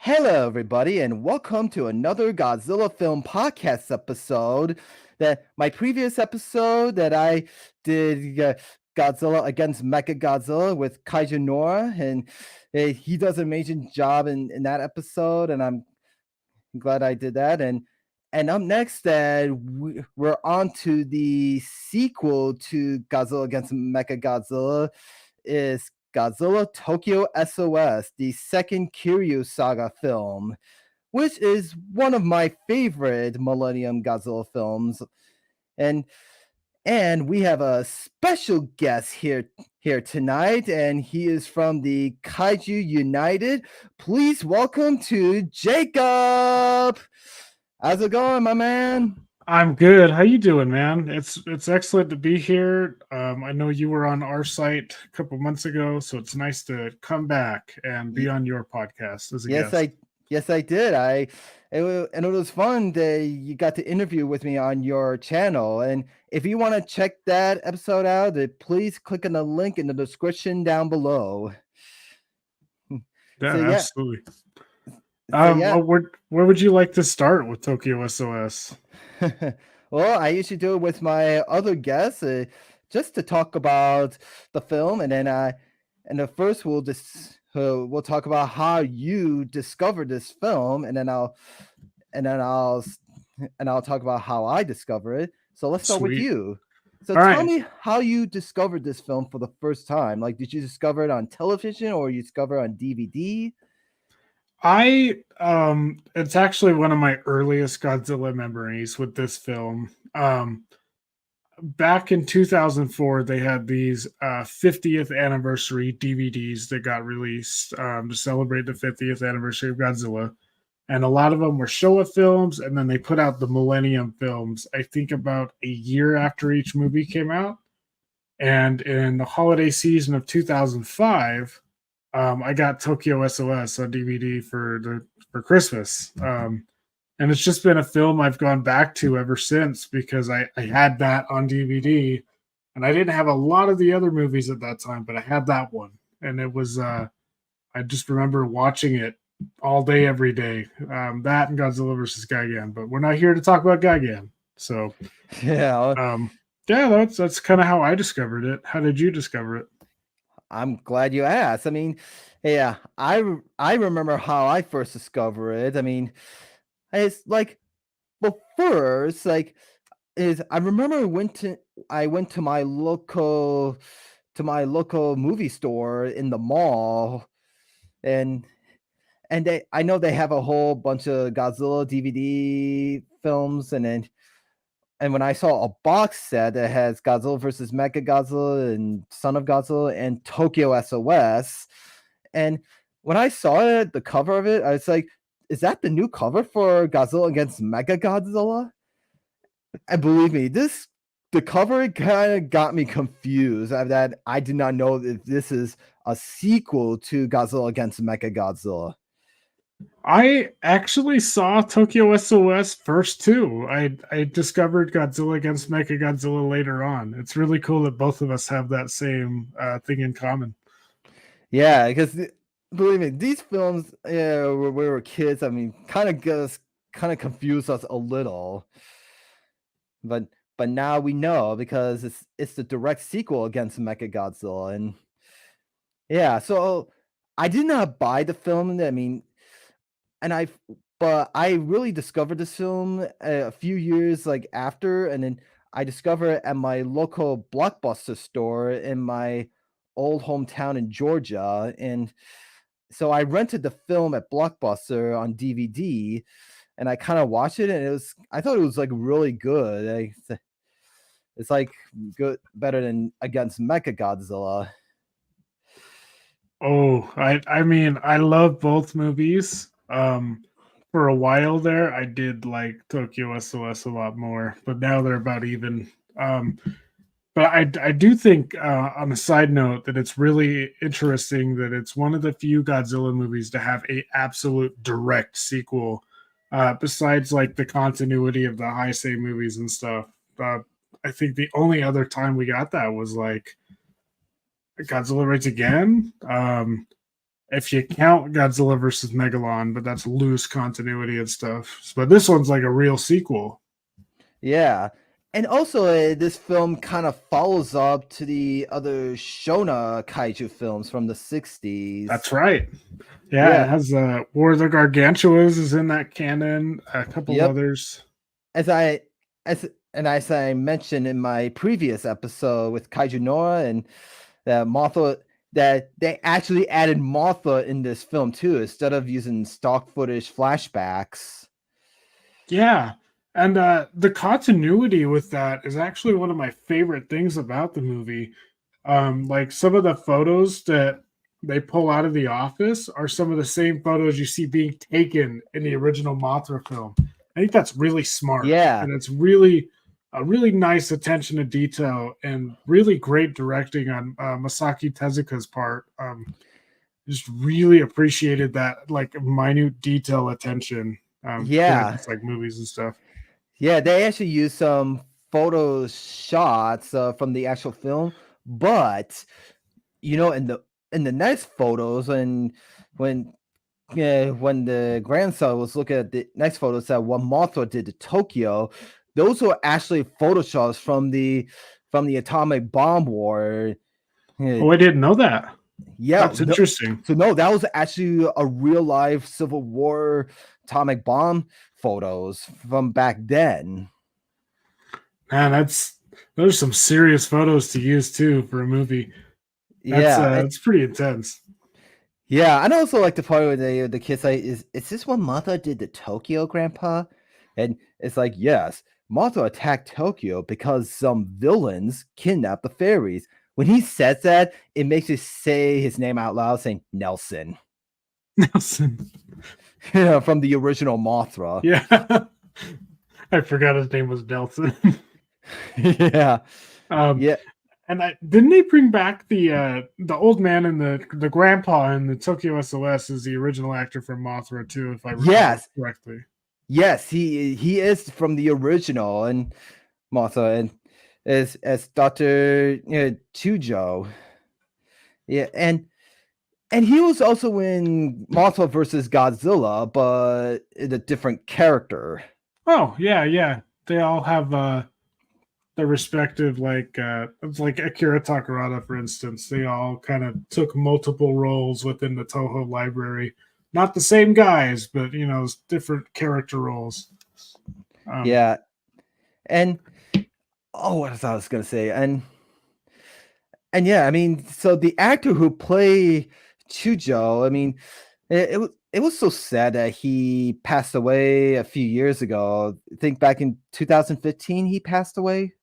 Hello, everybody, and welcome to another Godzilla film podcast episode. That my previous episode that I did Godzilla against Mechagodzilla with Kaiju Nora, and he does an amazing job in that episode, and I'm glad I did that. And up next, we're on to the sequel to Godzilla against Mechagodzilla is Godzilla Tokyo SOS, the second Kiryu saga film, which is one of my favorite Millennium Godzilla films. And and we have a special guest here tonight, and he is from the Kaiju United. Please welcome to Jacob. How's it going, my man? I'm good. How you doing, man? It's excellent to be here. I know you were on our site a couple months ago, so it's nice to come back and be on your podcast as a Yes, guest. I did. And it was fun that you got to interview with me on your channel. And if you want to check that episode out, please click on the link in the description down below. Yeah, So yeah, absolutely. so yeah. Where would you like to start with Tokyo SOS? Well, I usually do it with my other guests, just to talk about the film, and then first we'll talk about how you discovered this film, and then I'll talk about how I discovered it. So let's start with Sweet. you. So All tell right. me how you discovered this film for the first time. Like, did you discover it on television or you discover it on DVD? It's actually one of my earliest Godzilla memories with this film. Back in 2004, they had these 50th anniversary DVDs that got released to celebrate the 50th anniversary of Godzilla. And a lot of them were Showa films, and then they put out the Millennium films, I think about a year after each movie came out. And in the holiday season of 2005, I got Tokyo SOS on DVD for Christmas. And it's just been a film I've gone back to ever since because I had that on DVD, and I didn't have a lot of the other movies at that time, but I had that one, and it was I just remember watching it all day, every day. That and Godzilla versus Gigan, but we're not here to talk about Gigan. So Yeah, yeah, that's kind of how I discovered it. How did you discover it? I'm glad you asked. I mean, yeah, I remember how I first discovered it. I mean, it's like, well, first, like, is I remember I went to my local movie store in the mall, and I know they have a whole bunch of Godzilla DVD films, and when I saw a box set that has Godzilla versus Mechagodzilla and Son of Godzilla and Tokyo SOS, and when I saw it, the cover of it, I was like, "Is that the new cover for Godzilla against Mechagodzilla?" And believe me, the cover kind of got me confused. That I did not know that this is a sequel to Godzilla against Mechagodzilla. I actually saw Tokyo SOS first too. I discovered Godzilla against Mechagodzilla later on. It's really cool that both of us have that same thing in common. Yeah, because believe me, these films, yeah, when we were kids, I mean, kind of confused us a little, but now we know because it's the direct sequel against Mechagodzilla, and yeah, so I did not buy the film. I mean, and but I really discovered this film a few years like after, and then I discovered it at my local Blockbuster store in my old hometown in Georgia, and so I rented the film at Blockbuster on DVD, and I kind of watched it, and I thought it was like really good. It's like good, better than against Mechagodzilla. Oh, I mean, I love both movies. For a while there, I did like Tokyo SOS a lot more, but now they're about even. But I do think, on a side note, that it's really interesting that it's one of the few Godzilla movies to have a absolute direct sequel, besides like the continuity of the Heisei movies and stuff. Uh, I think the only other time we got that was like Godzilla Rights Again. if you count Godzilla versus Megalon, but that's loose continuity and stuff. But this one's like a real sequel. Yeah. And also, this film kind of follows up to the other Shona kaiju films from the 60s. That's right. Yeah, Yeah. it has War of the Gargantuas is in that canon. A couple Yep. others. As I mentioned in my previous episode with Kaiju Nora and Mothra, that they actually added Mothra in this film too, instead of using stock footage flashbacks. Yeah. And the continuity with that is actually one of my favorite things about the movie. Like some of the photos that they pull out of the office are some of the same photos you see being taken in the original Mothra film. I think that's really smart. Yeah. And it's really a really nice attention to detail and really great directing on Masaki Tezuka's part. Just really appreciated that like minute detail attention. Yeah. Just like movies and stuff. Yeah, they actually used some photo shots from the actual film, but in the next photos, when the grandson was looking at the next photos that what Mothra did to Tokyo, those were actually photoshops from the atomic bomb war. Oh, I didn't know that. Yeah, That's interesting. So no, that was actually a real life Civil War atomic bomb photos from back then. Man, those are some serious photos to use too for a movie. That's pretty intense. Yeah, I'd also like the part where the kids like, is this what Mothra did to Tokyo, Grandpa? And it's like, yes, Mothra attacked Tokyo because some villains kidnapped the fairies. When he says that, it makes me say his name out loud, saying Nelson. Nelson. From the original Mothra. Yeah. I forgot his name was Nelson. Yeah. Yeah. And didn't they bring back the old man and the grandpa in the Tokyo SOS as the original actor from Mothra too, if I recall correctly? Yes, he is from the original and Mothra and as Dr. Chujo. Yeah, and he was also in Mothra versus Godzilla, but in a different character. Oh, yeah. They all have their respective it's like Akira Takarada, for instance. They all kind of took multiple roles within the Toho library. Not the same guys, but different character roles. Yeah. And what was I was gonna say? And yeah, I mean, so the actor who played Chujo, I mean, it was so sad that he passed away a few years ago. I think back in 2015 he passed away.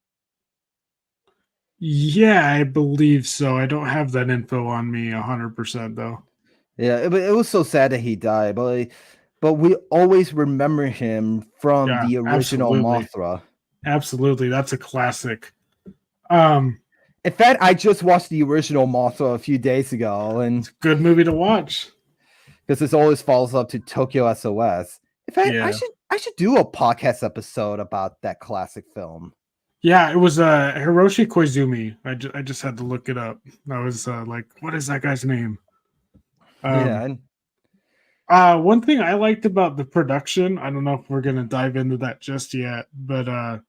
Yeah, I believe so. I don't have that info on me 100% though. Yeah, it was so sad that he died, but we always remember him from the original Mothra. Absolutely, that's a classic. In fact, I just watched the original Mothra a few days ago, and it's a good movie to watch because this always follows up to Tokyo SOS. In fact, I should do a podcast episode about that classic film. Yeah, it was Hiroshi Koizumi. I just had to look it up. I was like, what is that guy's name? One thing I liked about the production, I don't know if we're going to dive into that just yet, but a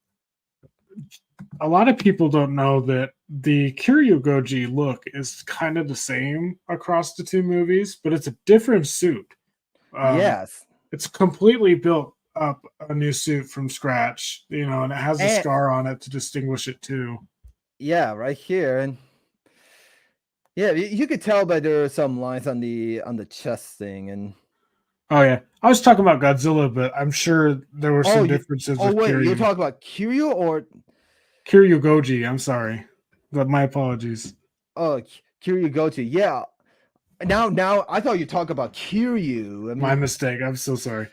lot of people don't know that the Kiryu Goji look is kind of the same across the two movies, but it's a different suit. Yes. It's completely built up a new suit from scratch, and it has a scar on it to distinguish it too. Yeah, right here. And yeah, you could tell by there are some lines on the chest thing. And oh yeah, I was talking about Godzilla, but I'm sure there were some differences. Oh wait, you're talking about Kiryu or Kiryu Goji? I'm sorry, but my apologies. Oh, Kiryu Goji. Yeah. Now I thought you talk about Kiryu. I mean, my mistake. I'm so sorry.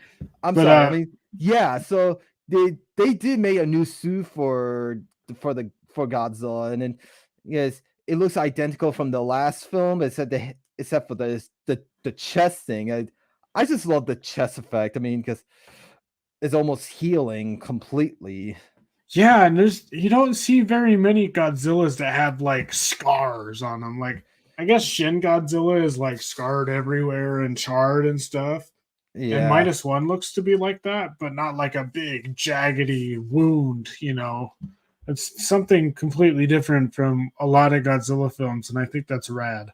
Sorry. I mean, yeah. So they did make a new suit for Godzilla, and then yes, it looks identical from the last film, except for the chest thing. I just love the chest effect. I mean, because it's almost healing completely. Yeah, and you don't see very many Godzillas that have like scars on them. Like I guess Shin Godzilla is like scarred everywhere and charred and stuff. And Yeah. -1 looks to be like that, but not like a big jaggedy wound, you know. It's something completely different from a lot of Godzilla films, and I think that's rad.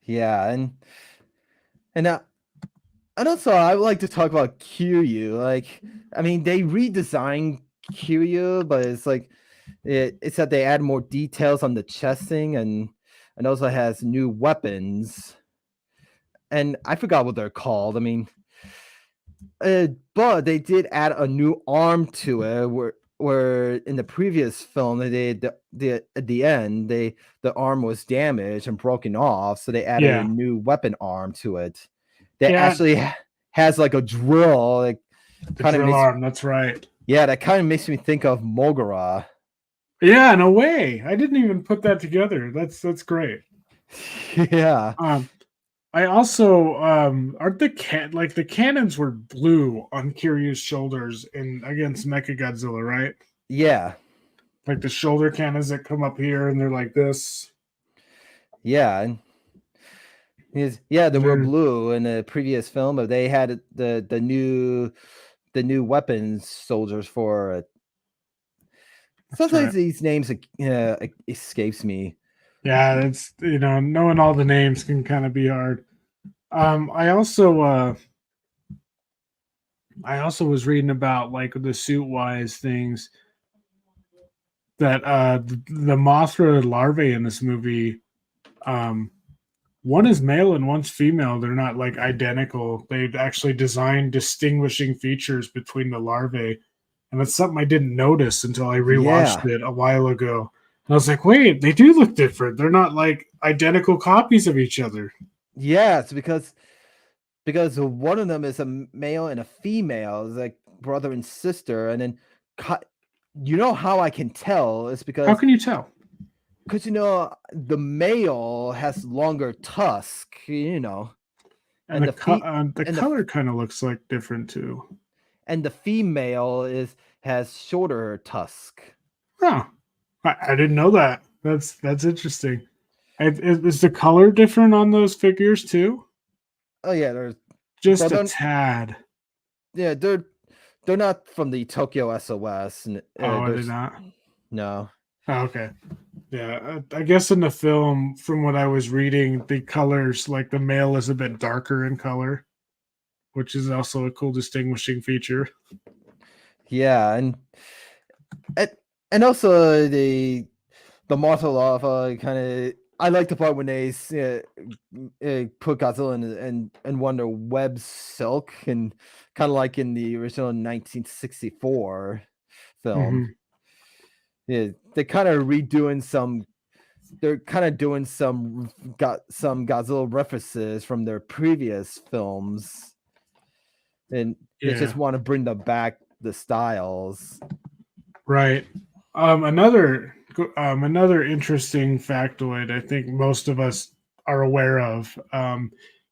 Yeah, and uh, and also I would like to talk about Kiryu. Like, I mean, they redesigned Kiryu, but it's like it's that they add more details on the chesting and also has new weapons. And I forgot what they're called. I mean, but they did add a new arm to it where in the previous film they at the end the arm was damaged and broken off, so they added a Yeah. new weapon arm to it that Yeah, actually has like a drill. Like the kind of drill makes arm, that's right. yeah, that kind of makes me think of Mogura. Yeah, no way. I didn't even put that together. That's great. Yeah. Um, I also aren't like the cannons were blue on Kiryu's shoulders in against Mechagodzilla, right? Yeah. Like the shoulder cannons that come up here and they're like this. Yeah. And yeah, they were They're blue in the previous film, but they had the new weapons soldiers for it. Sometimes right. these names escapes me. Yeah, it's knowing all the names can kind of be hard. I also was reading about like the suit wise things that the Mothra larvae in this movie, um one is male and one's female. They're not like identical. They've actually designed distinguishing features between the larvae. And that's something I didn't notice until I rewatched Yeah. it a while ago. And I was like, wait, they do look different. They're not like identical copies of each other. Yeah, it's because one of them is a male and a female, it's like brother and sister, and then you know how I can tell is How can you tell? because you know the male has longer tusk, you know, And and the and the color kind of looks like different too. and the female has shorter tusk. Oh, I didn't know that. That's interesting. Is the color different on those figures too? Oh yeah, there's Just but a then tad. yeah, they're not from the Tokyo SOS, and Oh, I did there's not. no. Oh, okay. Yeah, I guess in the film, from what I was reading, the colors, like the male is a bit darker in color, which is also a cool distinguishing feature. Yeah, and, and also the Mothra lava kind of. I like the part when they put Godzilla in one of their web silk, and kind of like in the original 1964 film. Hmm. Yeah, they're kind of redoing some. They're kind of doing got some Godzilla references from their previous films, and they Yeah, just want to bring them back the styles. right. Another interesting factoid I think most of us are aware of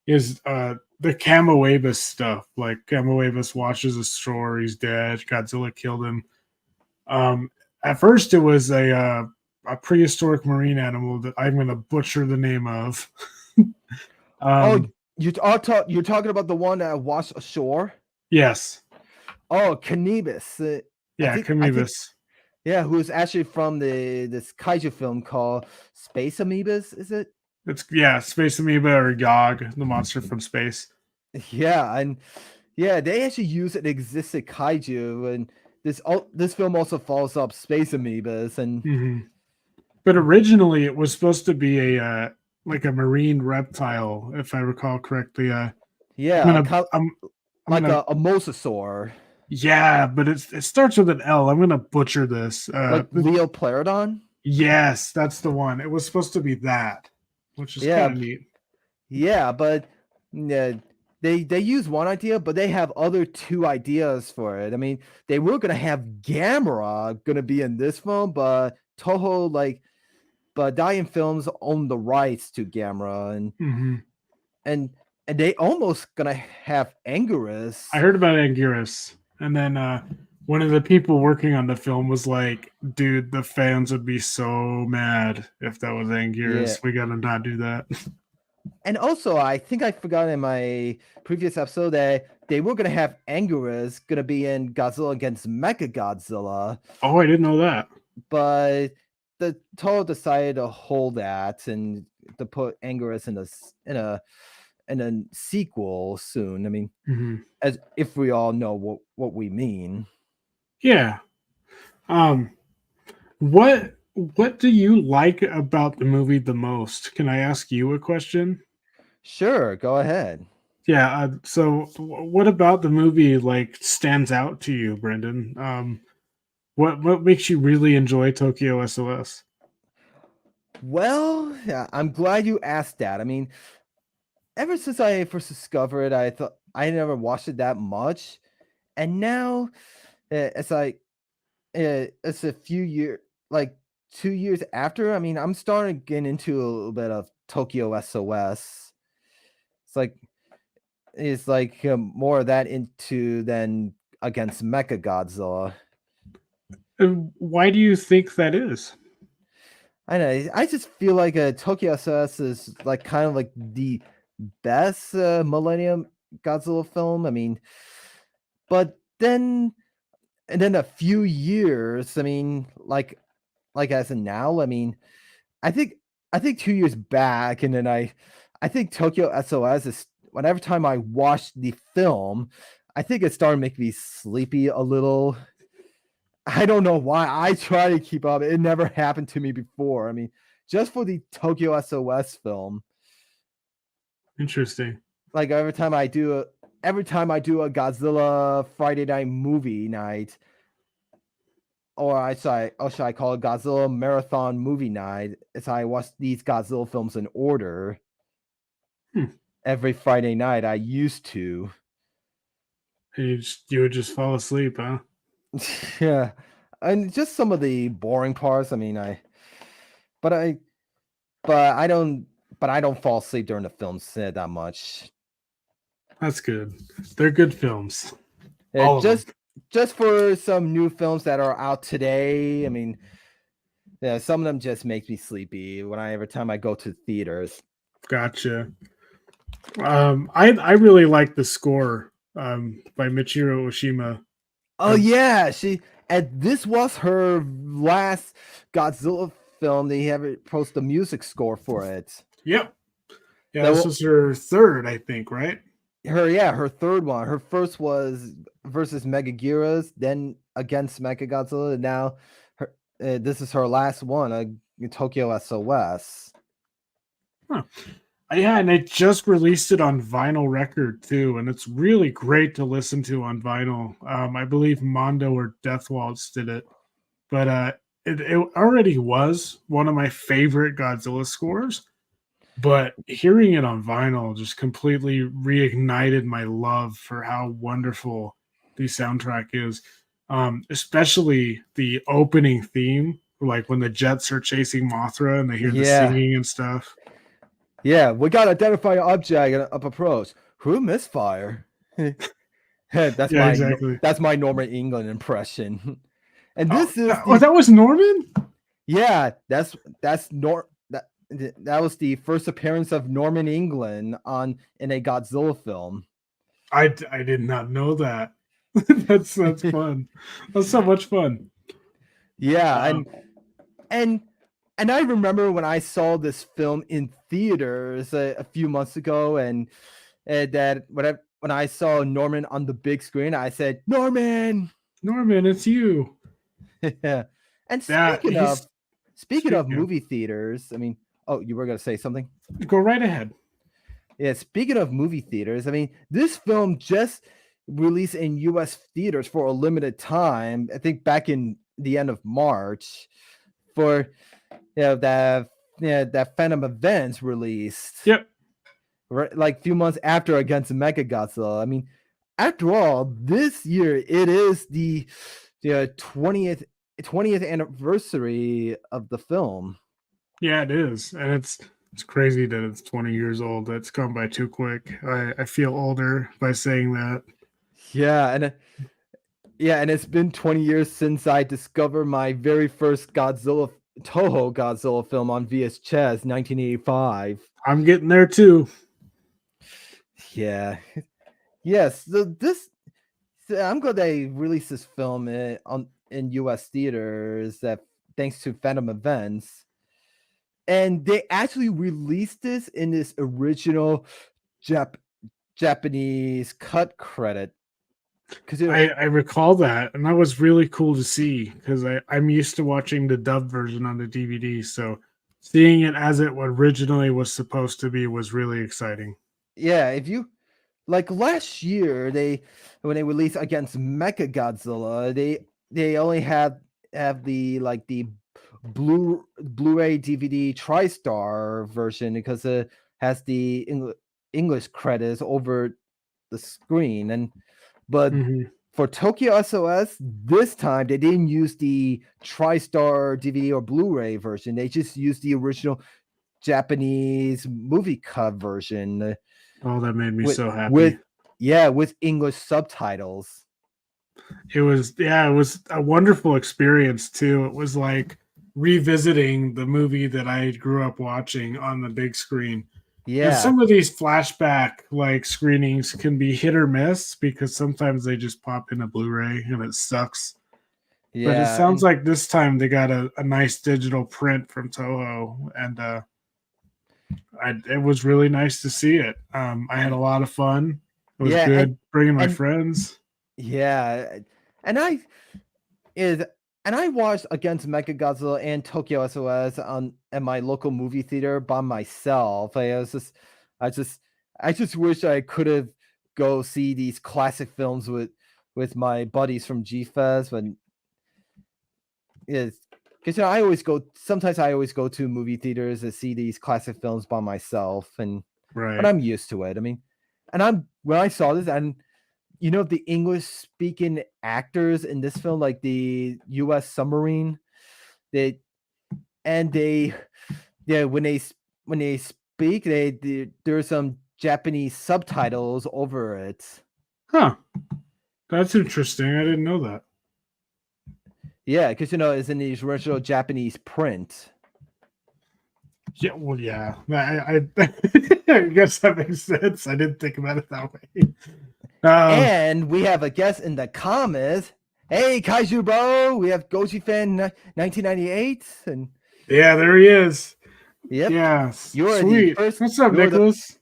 is the Camoebus stuff. Like Camoebus washes ashore, he's dead. Godzilla killed him. Um, at first, it was a prehistoric marine animal that I'm going to butcher the name of. Oh, um, you're talking about the one that washed ashore? yes, Oh, Canibus. yeah, I think Camebus. yeah, who's actually from this kaiju film called Space Amoebas, is it? It's Space Amoeba or Yog, the monster from space. Yeah, and yeah, they actually use an existing kaiju, and this film also follows up Space Amoebas, and Hmm. But originally, it was supposed to be a like a marine reptile, if I recall correctly. yeah, I'm like gonna a mosasaur, yeah, but it starts with an L. I'm gonna butcher this. like Leopleurodon. Yes, that's the one. It was supposed to be that, which is kind Yeah, of neat. yeah, but yeah, they use one idea, but they have other two ideas for it. I mean, they were gonna have Gamera gonna be in this film, but Toho but Diane Films own the rights to Gamera, Hmm. and and they almost gonna have Anguirus. I heard about Anguirus, and then one of the people working on the film was like, dude, the fans would be so mad if that was Yeah. Anguirus. We gotta not do that. And also, I think I forgot in my previous episode that they were gonna have Anguirus gonna be in Godzilla against Mechagodzilla, Oh, I didn't know that. but the Toho decided to hold that and to put Anguirus in a sequel soon. I mean, Mhm. as if we all know what we mean. Yeah. Um, what do you like about the movie the most? Can I ask you a question? Sure, go ahead. Yeah. So, what about the movie like stands out to you, Brendan? What makes you really enjoy Tokyo SOS? Well, yeah, I'm glad you asked that. I mean, ever since I first discovered it, I thought I never watched it that much, and now it's like it's a few years, like 2 years after. I mean, I'm starting to get into a little bit of Tokyo SOS. It's like more of that into than against Mecha Godzilla. And why do you think that is? I know. I just feel like Tokyo SOS is like kind of like the best Millennium Godzilla film. I mean, but then and then a few years. I mean, like as in now. I mean, I think I think 2 years back, and then I think Tokyo SOS is whenever time I watch the film, I think it started making me sleepy a little. I don't know why. I try to keep up. It never happened to me before. I mean, just for the Tokyo SOS film, Interesting. like every time I do a Godzilla Friday night movie night, or should I call it Godzilla marathon movie night, as I watch these Godzilla films in order Hmm. every Friday night. I used to. You would just fall asleep, huh? Yeah. And just some of the boring parts. I mean, but I but I don't fall asleep during the films that much. That's good. They're good films. Uh, All of them. just for some new films that are out today. I mean, yeah, some of them just make me sleepy every time I go to theaters. Gotcha. I really like the score by Michiru Oshima. Oh Um, yeah, and this was her last Godzilla film. They haven't posted the music score for it. yep. Yeah, That this wa- was her third, I think, right? her third one. Her first was versus Megaguirus, then against Mechagodzilla. And now this is her last one, Tokyo SOS. Huh. Yeah, and they just released it on vinyl record too, and it's really great to listen to on vinyl. I believe Mondo or Death Waltz did it, but it already was one of my favorite Godzilla scores. But hearing it on vinyl just completely reignited my love for how wonderful the soundtrack is. Especially the opening theme, like when the jets are chasing Mothra and they hear the Yeah, singing and stuff. yeah. We got to identify object up approach. Who misfire? Yeah, exactly. That's my Norman England impression. And Oh, this is oh, the that was Norman. yeah, that's Nor that was the first appearance of Norman England on in a Godzilla film. I did not know that. That's fun. That's so much fun. Yeah, Um, and and I remember when I saw this film in theaters a few months ago, and that when I saw Norman on the big screen, I said, "Norman." Norman, it's you. Yeah. And Yeah, he's speaking of speaking. movie theaters, I mean, oh, you were gonna say something? Go right ahead. Yeah, speaking of movie theaters, I mean, this film just released in US theaters for a limited time. I think back in the end of March for that Phantom Events released Yep. right like a few months after against Mechagodzilla. I mean, after all, this year it is the 20th anniversary of the film. Yeah, it is, and it's crazy that it's 20 years old. That's gone by too quick. I feel older by saying that. Yeah, Yeah, and it's been 20 years since I discovered my very first Toho Godzilla film on VHS, 1985. I'm getting there too. Yeah. Yes, I'm glad they released this film in US theaters that thanks to Phantom Events. And they actually released this in this original Jap- Japanese cut credit. Because I recall that, and that was really cool to see because I'm used to watching the dub version on the DVD. So seeing it as it originally was supposed to be was really exciting. yeah, if you like last year, when they released against Mecha Godzilla, they only have the Blu-ray DVD TriStar version because it has the English credits over the screen. But Hmm. for Tokyo SOS, this time they didn't use the TriStar DVD or Blu-ray version. They just used the original Japanese movie cut version Oh, that made me with so happy. with yeah, with English subtitles. It was a wonderful experience too. It was like revisiting the movie that I grew up watching on the big screen. Because Yeah, some of these flashback like screenings can be hit or miss because sometimes they just pop in a Blu-ray and it sucks. But it yeah, sounds and like this time they got a nice digital print from Toho, and it was really nice to see it. I had a lot of fun. It was yeah, good bringing my and friends. yeah, and is I watched against Mechagodzilla and Tokyo SOS on at my local movie theater by myself. I just I just wish I could have go see these classic films with my buddies from G Fest, but is because I always go to movie theaters to see these classic films by myself, but Right. I'm used to it. I mean, and I'm when I saw this, and the English speaking actors in this film, like the U.S. submarine, they and they yeah when they speak, there's some Japanese subtitles over it. Huh. That's interesting. I didn't know that. Yeah, because it's in the original Japanese print. Yeah. Well, yeah. I guess that makes sense. I didn't think about it that way. Um, And we have a guest in the comments. Hey, Kaiju bro, we have Goji fan 1998, and yeah, there he is. yep, Yeah. you're the Sweet. first. What's up, Nicholas?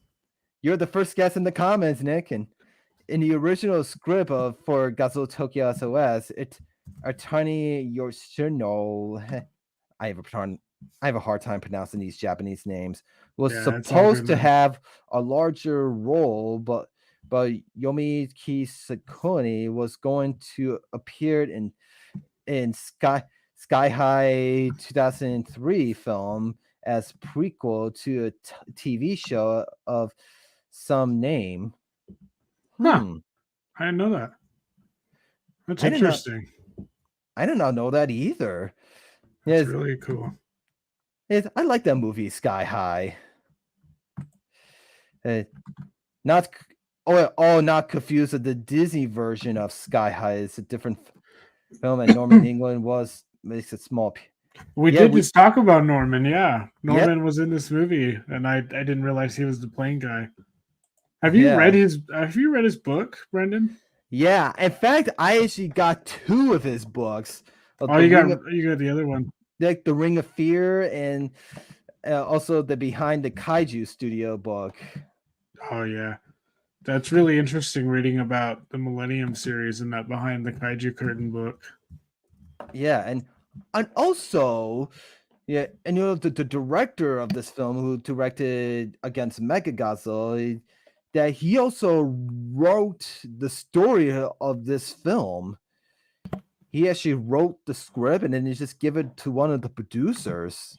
You're the first guest in the comments, Nick. And in the original script for Godzilla Tokyo SOS, it's Atani Yoshino. I have a hard time pronouncing these Japanese names. Was Yeah, it's all good, supposed to man. have a larger role, but Yomi Kisakuni was going to appear in Sky High 2003 film as prequel to a TV show of some name. Huh. Hmm. I didn't know that. That's I did not interesting. I did not know that either. That's Yes, really cool. I like that movie Sky High. Uh, not not confused with the Disney version of Sky High. It's a different film, and Norman England makes it small. We Yeah, did we just talk about Norman. Yeah, yep, Norman was in this movie, and I didn't realize he was the plane guy. yeah. Have you read his book, Brendan? Yeah, in fact, I actually got two of his books, Oh, you got the other one. The Ring of Fear, and also the Behind the Kaiju Studio book. Oh yeah, that's really interesting reading about the Millennium series and that behind the Kaiju curtain book. Yeah, and also yeah, and the director of this film who directed Against Mechagodzilla, that he also wrote the story of this film. He actually wrote the script and then he just give it to one of the producers.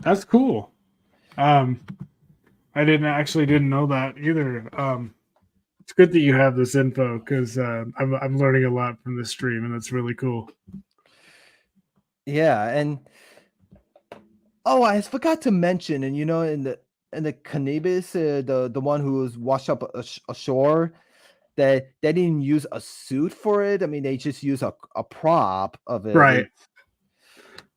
That's cool. Um, I didn't know that either. It's good that you have this info because I'm learning a lot from this stream, and that's really cool. Yeah, and oh, I forgot to mention, and in the cannabis, the one who was washed up ashore, that they didn't use a suit for it. I mean, they just use a prop of it. Right.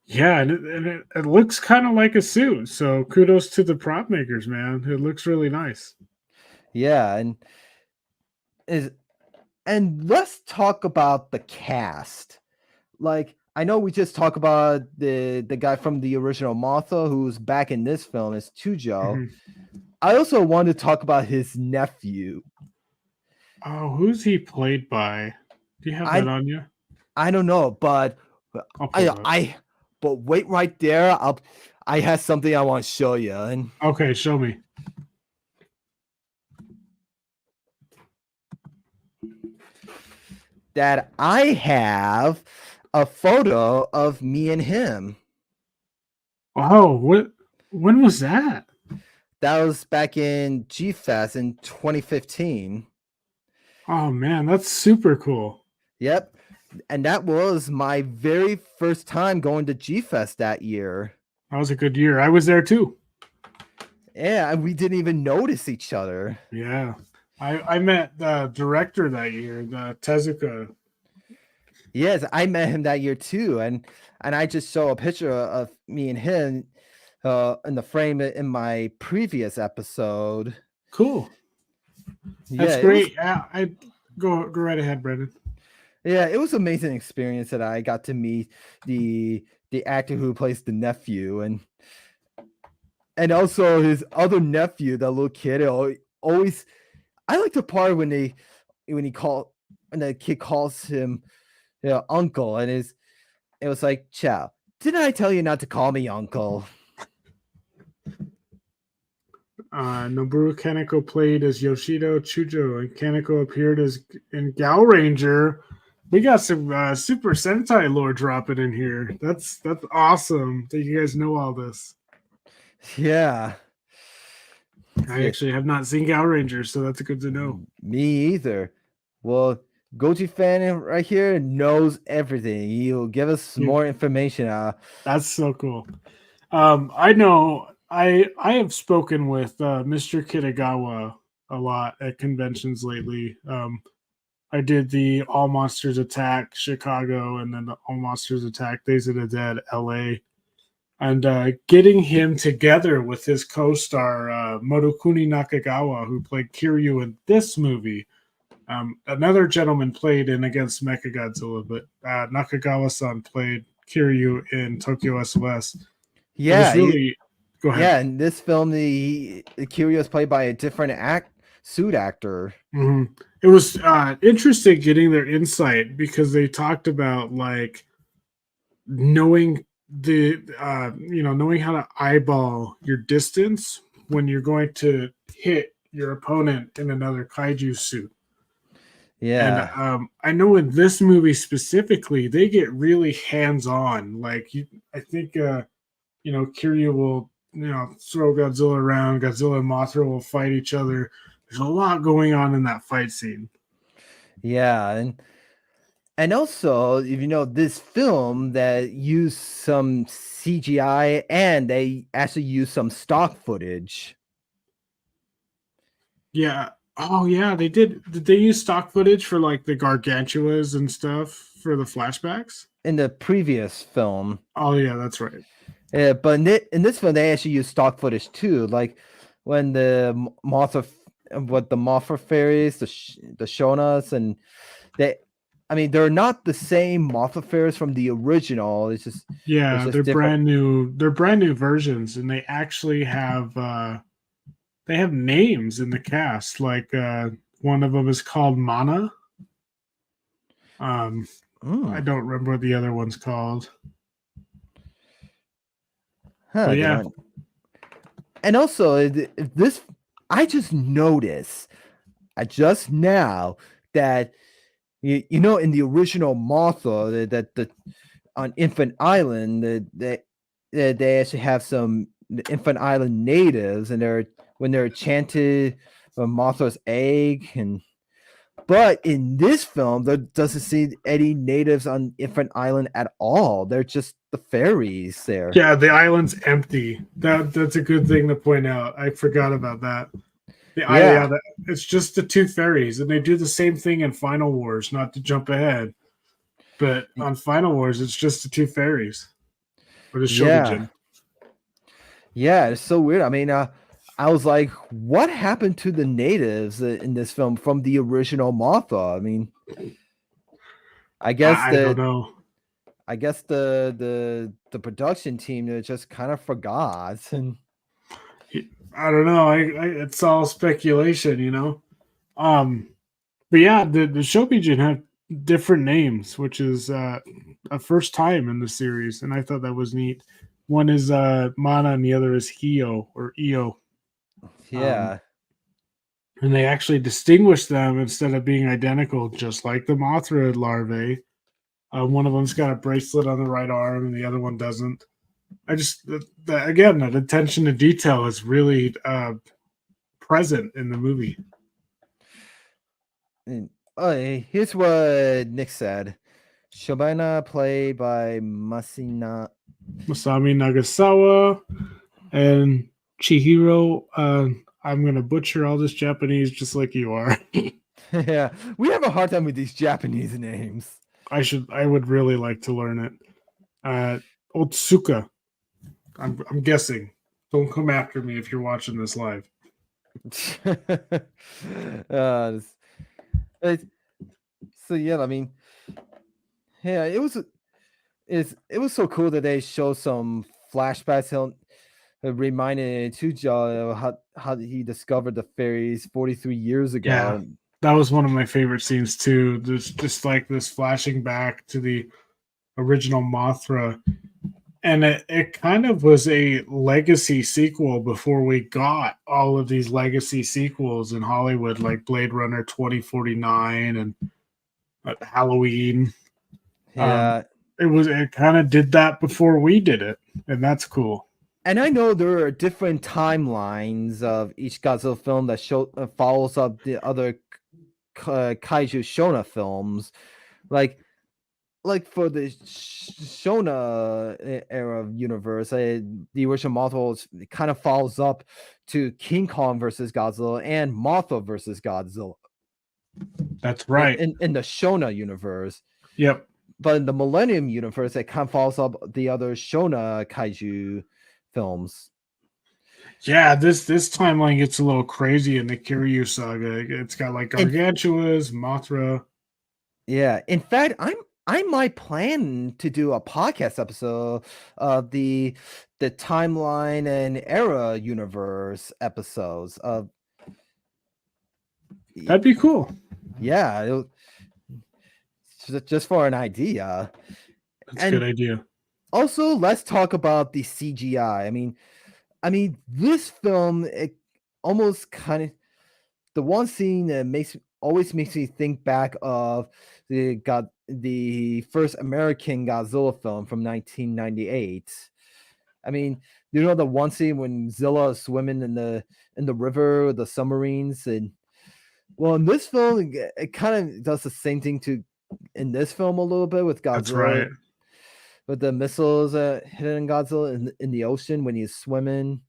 Yeah, and it looks kind of like a suit. So kudos to the prop makers, man. It looks really nice. Yeah, is and let's talk about the cast. Like, I know we just talked about the guy from the original Mothra who's back in this film is Tujo. Mhm. I also want to talk about his nephew. Oh, who's he played by? Do you have that I on you? I don't know, but I'll pull it up. but wait right there. I have something I want to show you. And Okay, show me. that I have a photo of me and him. Oh, when was that? That was back in G Fest in 2015. Oh man, that's super cool. Yep. And that was my very first time going to G Fest that year. That was a good year. I was there too. Yeah, we didn't even notice each other. Yeah. I met the director that year, the Tezuka. Yes, I met him that year too. And I just show a picture of me and him in the frame in my previous episode. Cool. That's Yeah, great. I go right ahead, Brendan. Yeah, it was an amazing experience that I got to meet the actor who plays the nephew and also his other nephew, that little kid. Always, I like the part when the kid calls him, uncle, and it was like, "Chow, didn't I tell you not to call me uncle?" Noboru Kaneko played as Yoshido Chujo, and Kaneko appeared as in Gal Ranger. We got some Super Sentai lore dropping in here. That's awesome that you guys know all this. Yeah, I actually have not seen Gal Ranger, so that's good to know. Me either. Well, Goji fan right here knows everything. He'll give us more information. That's so cool. I know I have spoken with Mr. Kitagawa a lot at conventions lately. I did the All Monsters Attack Chicago and then the All Monsters Attack Days of the Dead LA. And getting him together with his co-star Modokuni Nakagawa, who played Kiryu in this movie. Another gentleman played in Against Mechagodzilla, but Nakagawa-san played Kiryu in Tokyo SOS. Yeah, it was really. Go ahead. Yeah, in this film, the Kiryu is played by a different suit actor. Mm-hmm. It was interesting getting their insight because they talked about like knowing knowing how to eyeball your distance when you're going to hit your opponent in another kaiju suit. Yeah, and I know in this movie specifically, they get really hands-on. Like I think Kiryu will throw Godzilla around. Godzilla and Mothra will fight each other. There's a lot going on in that fight scene. Yeah, and also, if you know, this film that used some CGI and they actually used some stock footage. Yeah. Oh yeah, they did. Did they use stock footage for like the gargantuas and stuff for the flashbacks in the previous film? Oh yeah, that's right. Yeah, but in this film, they actually use stock footage too, like when the Mothra fairies, the Shonas, and they're not the same Mothra fairies from the original. It's just they're different. brand new. They're brand new versions, and they actually have names in the cast. Like one of them is called Mana. I don't remember what the other one's called. But yeah. And also, this, I just noticed just now that in the original Mothra, that on Infant Island, that they actually have some Infant Island natives, and when they're chanted Mothra's egg, but in this film, there doesn't seem any natives on Infant Island at all. They're just the fairies there. Yeah, the island's empty. That's a good thing to point out. I forgot about that. Yeah, It's just the two fairies, and they do the same thing in Final Wars. Not to jump ahead, but on Final Wars, it's just the two fairies or the yeah, Shobijin. yeah. It's so weird. I mean, I was like, what happened to the natives in this film from the original Mothra? I mean, I guess I don't that know. the production team just kind of forgot. And I don't know. It's all speculation, you know. Um, but yeah, the Shobijin have different names, which is a first time in the series, and I thought that was neat. One is Mana, and the other is Hio or Io. Um, yeah, and they actually distinguish them instead of being identical, just like the Mothra larvae. One of them's got a bracelet on the right arm, and the other one doesn't. I just again, that attention to detail is really present in the movie. and, here's what Nick said. Shobana played by Masami Nagasawa and Chihiro. I'm gonna butcher all this Japanese just like you are. Yeah, we have a hard time with these Japanese names. I would really like to learn it. Otsuka. I'm guessing. Don't come after me if you're watching this live. This- it- so yeah, I mean, yeah, it was so cool that they show some flashbacks. Reminded Tuja how he discovered the fairies 43 years ago, Yeah, and that was one of my favorite scenes too. There's just like this flashing back to the original Mothra, and it kind of was a legacy sequel before we got all of these legacy sequels in Hollywood, like Blade Runner 2049 and Halloween. Um, yeah. it kind of did that before we did it, and that's cool. And I know there are different timelines of each Godzilla film that follows up the other Kaiju Shona films, like for the Shona era universe, the original Mothra kind of follows up to King Kong versus Godzilla and Mothra versus Godzilla That's right. in the Shona universe. Yep. But in the Millennium universe, it kind of follows up the other Shona Kaiju films. Yeah, this timeline gets a little crazy in the Kiryu saga. It's got like And Gargantuas, Mothra. yeah, in fact, I might plan to do a podcast episode of the timeline and era universe episodes of That'd be cool. yeah, just for an idea. That's a good And idea. also, let's talk about the CGI. I mean, this film it almost kind of the one scene that always makes me think back of the first American Godzilla film from 1998. I mean, you know the one scene when Zilla is swimming in the river with the submarines, and well, in this film, it kind of does the same thing to in this film a little bit with That's Godzilla, right. with the missiles hitting Godzilla in the ocean when he's swimming.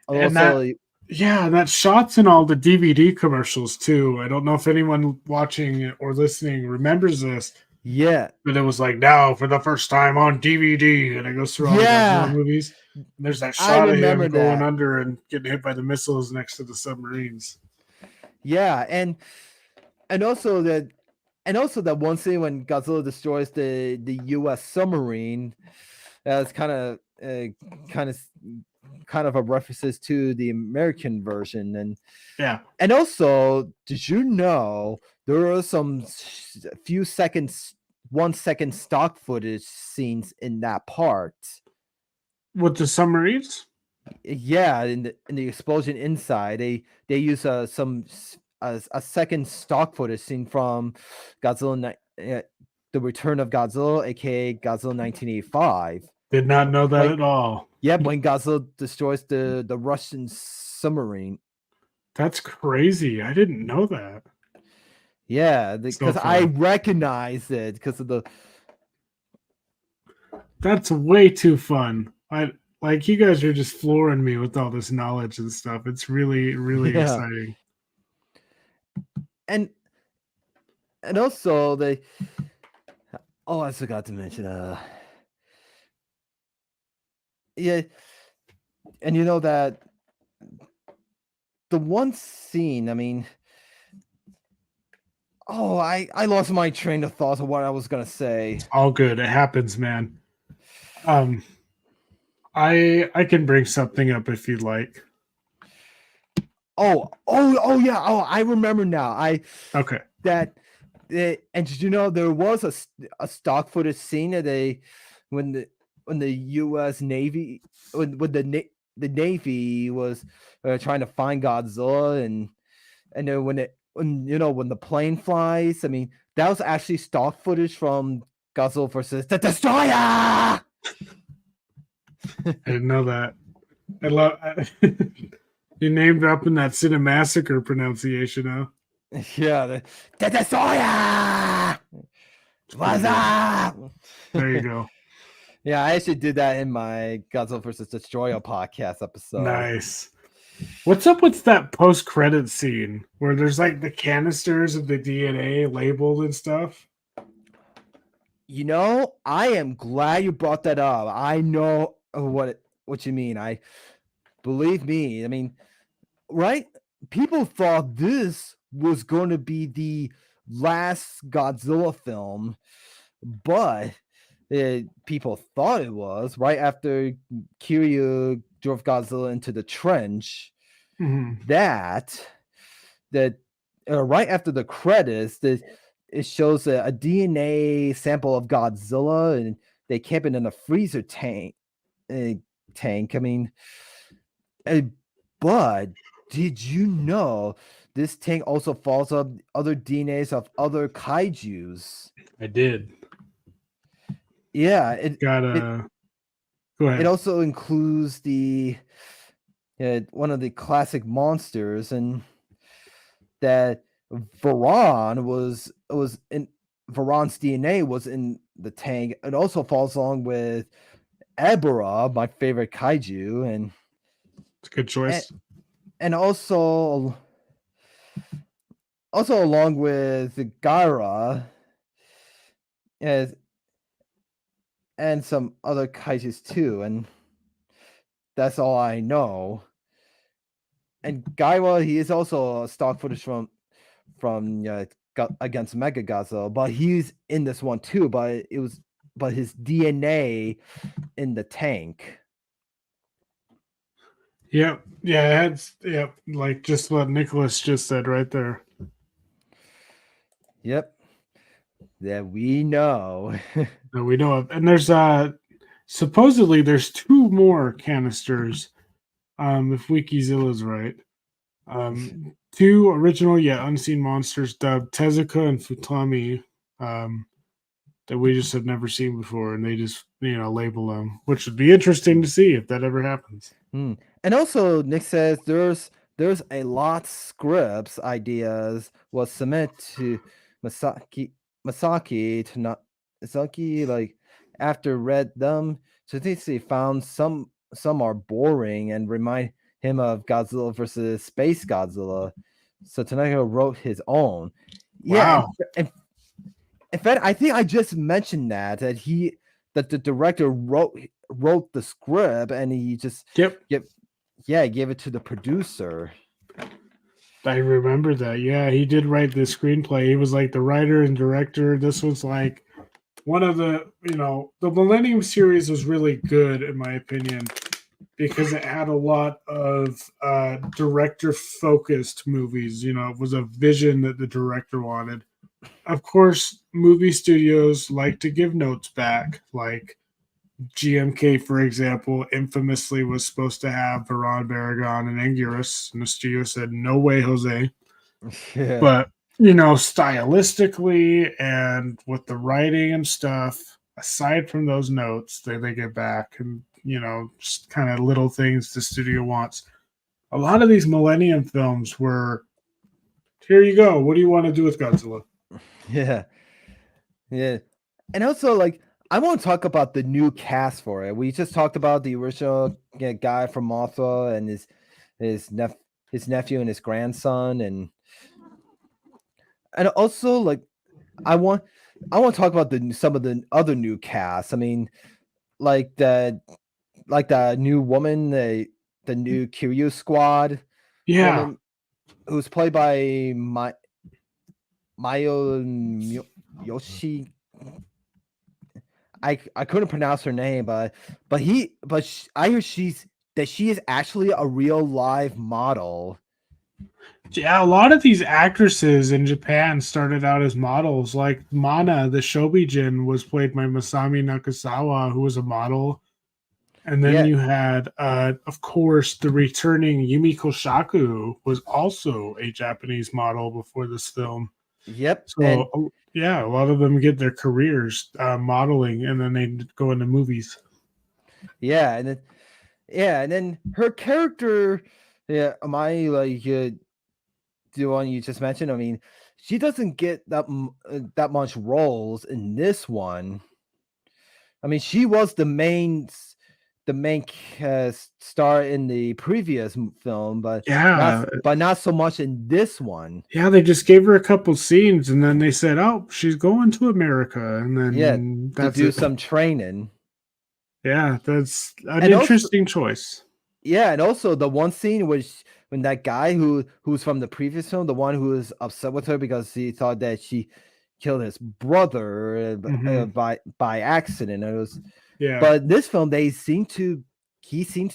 And that Also, yeah, that shots in all the DVD commercials too. I don't know if anyone watching or listening remembers this, yeah, but it was like now for the first time on DVD, and it goes through all the Godzilla yeah, movies. And there's that I shot of him remember going that. under and getting hit by the missiles next to the submarines. Yeah, and also that one scene when Godzilla destroys the U.S. submarine, that's kind of kind of a references to the American version, Yeah, and also, did you know there are some few seconds, 1 second stock footage scenes in that part? with the submarines. Yeah, in the explosion inside, they use a second stock footage scene from Godzilla, the Return of Godzilla, aka Godzilla 1985. Did not know that When at all. Yep, when Godzilla destroys the Russian submarine. That's crazy. I didn't know that. Yeah, So because I fun. recognized it because of the That's way too fun. I like you guys are just flooring me with all this knowledge and stuff. It's really, really yeah. exciting. and also they. Oh, I forgot to mention. Yeah, and you know that the one scene. I mean, oh, I lost my train of thought of what I was gonna say. All good. It happens, man. Um, I can bring something up if you'd like. Oh yeah. Oh, I remember now. Okay. And did you know there was a stock footage scene that when the U.S. Navy when the Navy was trying to find Godzilla and then when the plane flies. I mean, that was actually stock footage from Godzilla versus the Destroyer. I didn't know that. I love you named up in that Cinemassacre pronunciation, huh? Yeah, the Destroyer. What's Good. up? There you go. Yeah, I actually did that in my Godzilla vs. Destroyer podcast episode. Nice. What's up with that post-credit scene where there's like the canisters of the DNA labeled and stuff? You know, I am glad you brought that up. I know what you mean. I believe me. I mean, right? People thought this was going to be the last Godzilla film, but people thought it was right after Kiryu drove Godzilla into the trench. Mm-hmm. That right after the credits, it shows a DNA sample of Godzilla, and they kept it in a freezer tank. I mean, but did you know this tank also follows up other DNAs of other kaiju's? I did. Yeah, Go it ahead. also includes one of the classic monsters, and that Varan was in Varan's DNA was in the tank. It also falls along with Ebora, my favorite kaiju, It's a good choice. and also along with Gaira and some other kaijus too, and that's all I know. And Gaira, he is also a stock footage from against Mega Godzilla, but he's in this one too. But his DNA in the tank. Yep. Yeah, it's like just what Nicholas just said right there. Yep. That we know. No, we know of. And there's supposedly there's 2 more canisters, if Wikizilla's right. 2 original yet unseen monsters dubbed Tezuka and Futami, that we just have never seen before, and they just label them, which would be interesting to see if that ever happens. And also, Nick says there's a lot scripts ideas was submitted to Masaki to not Masaki like after read them. So they found some are boring and remind him of Godzilla versus Space Godzilla. So Tanaka wrote his own. Yeah, Wow. and in fact, I think I just mentioned that the director wrote the script and he just Yep. gave it to the producer. I remember that. Yeah, he did write the screenplay. He was like the writer and director. This was like one of the Millennium series was really good in my opinion because it had a lot of director focused movies. It was a vision that the director wanted. Of course, movie studios like to give notes back. Like GMK, for example, infamously was supposed to have Varan, Baragon, and Anguirus, and the studio said, "No way, Jose." Yeah. But stylistically and with the writing and stuff, aside from those notes, they get back and just kind of little things the studio wants. A lot of these Millennium films were, here you go. What do you want to do with Godzilla? Yeah. And also, like, I want to talk about the new cast for it. We just talked about the original guy from Mothra and his nephew and his grandson, and And also, like, I want I want to talk about some of the other new casts. I mean, like the new woman, the new Kiryu squad Yeah, woman who's played by Mayo Yoshi. I couldn't pronounce her name, I hear she is actually a real live model. yeah. A lot of these actresses in Japan started out as models. Like Mana, the Shobijin, was played by Masami Nakasawa, who was a model. And then Yeah, you had, of course, the returning Yumiko Shaku was also a Japanese model before this film. yep, and So yeah, a lot of them get their careers modeling, and then they go into movies. yeah, and then her character, yeah, am I like the one you just mentioned? I mean, she doesn't get that much roles in this one. I mean, she was the main star in the previous film, Yeah, but not so much in this one. yeah. They just gave her a couple scenes, and then they said, "Oh, she's going to America," and Yeah, then to that's do it. some training. Yeah, that's an And also, interesting choice. yeah, and also the one scene which when that guy who's from the previous film, the one who was upset with her because he thought that she killed his brother Hmm. by accident. It was, Yeah, but in this film he seems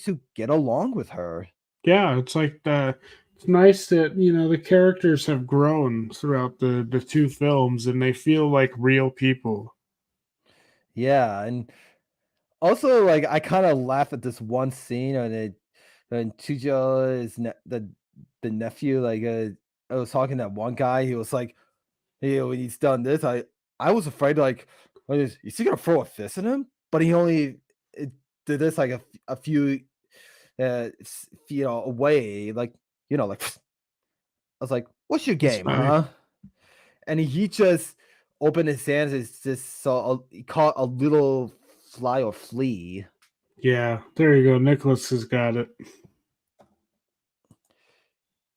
to get along with her. yeah. It's like it's nice that the characters have grown throughout the two films, and they feel like real people. Yeah, and also like I kind of laugh at this one scene when Chujo is the nephew I was talking to that one guy. He was like, "Hey, when he's done this, I was afraid like, is he gonna throw a fist at him?" But he only uh, did this like a few away, like like I was like, "What's your It's game, funny. huh?" And he just opened his hands and just saw he caught a little fly or flea. Yeah, there you go. Nicholas has got it.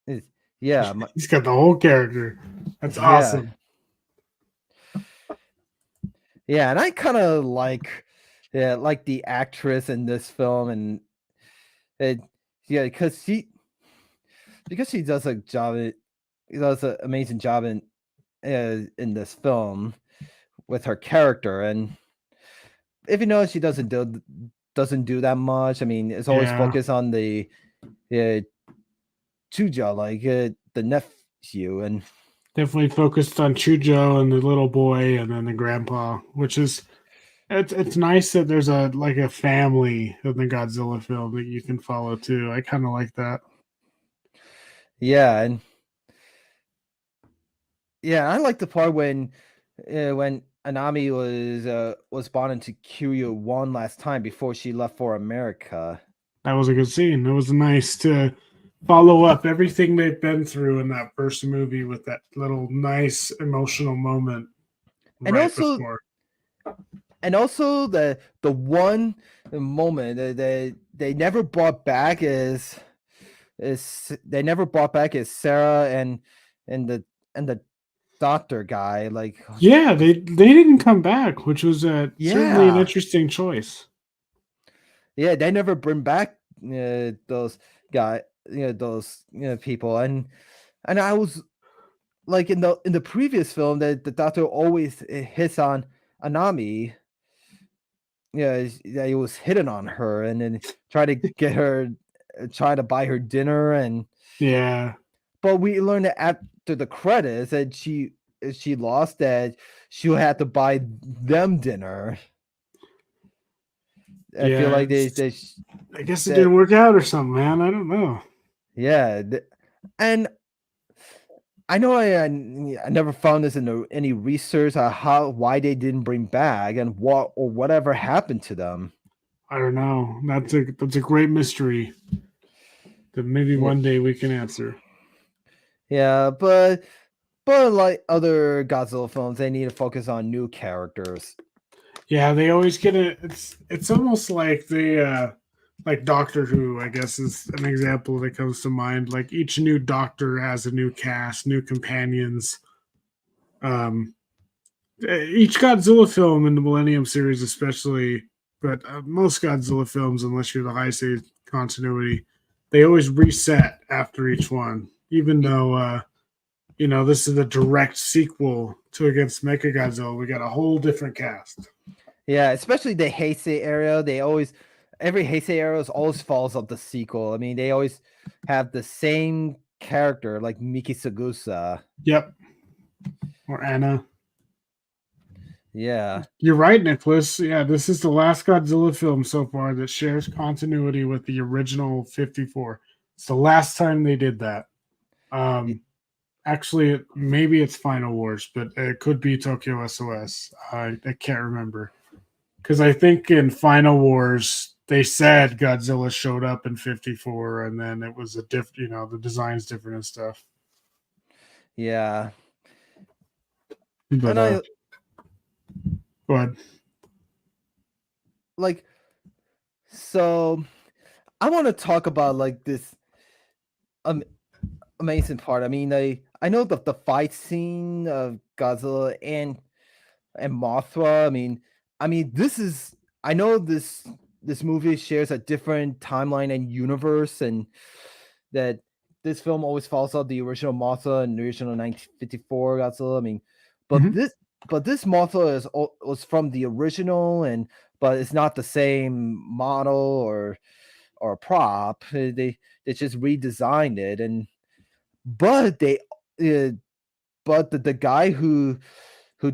It's- Yeah, He's got the whole character. That's yeah, awesome. yeah, and I kind of like the actress in this film, and it, yeah, because she does a he does an amazing job in this film with her character, and if you know she doesn't do that much. I mean, it's always Yeah, focused on the uh, Chuja, the nephew, and definitely focused on Chujo and the little boy, and then the grandpa, which is it's nice that there's a family in the Godzilla film that you can follow too. I kind of like that. yeah, and yeah, I like the part when Anami was bonded to Kiryu one last time before she left for America. That was a good scene. It was nice to follow up everything they've been through in that first movie with that little nice emotional moment And right also before. the one moment that they never brought back is they never brought back is Sarah and the and the doctor guy, like Yeah, they didn't come back, which was certainly an yeah. interesting choice. Yeah, they never bring back those guy those people, and I was like in the previous film that the doctor always hits on Anami. Yeah, he was hitting on her and then try to get her, try to buy her dinner, and Yeah, but we learned that after the credits that she lost that she'll have to buy them dinner. I feel yeah. like I guess it that didn't work out or something, man. I don't know. yeah, and I know I never found this in any research on how why they didn't bring back and what or whatever happened to them. I don't know. That's a great mystery that maybe Yeah, one day we can answer. yeah, but like other Godzilla films, they need to focus on new characters. Yeah, they always get it. It's almost like like Doctor Who, I guess, is an example that comes to mind. Like each new Doctor has a new cast, new companions. Each Godzilla film in the Millennium series, especially, but most Godzilla films, unless you're the Heisei continuity, they always reset after each one, even though this is a direct sequel to Against Mechagodzilla. We got a whole different cast. Yeah, especially the Heisei era. Every Heisei era always follows up the sequel. I mean, they always have the same character, like Miki Sagusa. Yep. Or Anna. Yeah. You're right, Nicholas. Yeah, this is the last Godzilla film so far that shares continuity with the original 54. It's the last time they did that. Actually, maybe it's Final Wars, but it could be Tokyo SOS. I can't remember. Because I think in Final Wars, they said Godzilla showed up in 54, and then it was a different, the design's different and stuff. Yeah. But, and go ahead. So I want to talk about this amazing part. I mean, I know the fight scene of Godzilla and Mothra. I mean, I know this movie shares a different timeline and universe, and that this film always follows up the original Mothra and the original 1954 Godzilla. I mean, but this Mothra was from the original, but it's not the same model or prop. They just redesigned it, but the guy who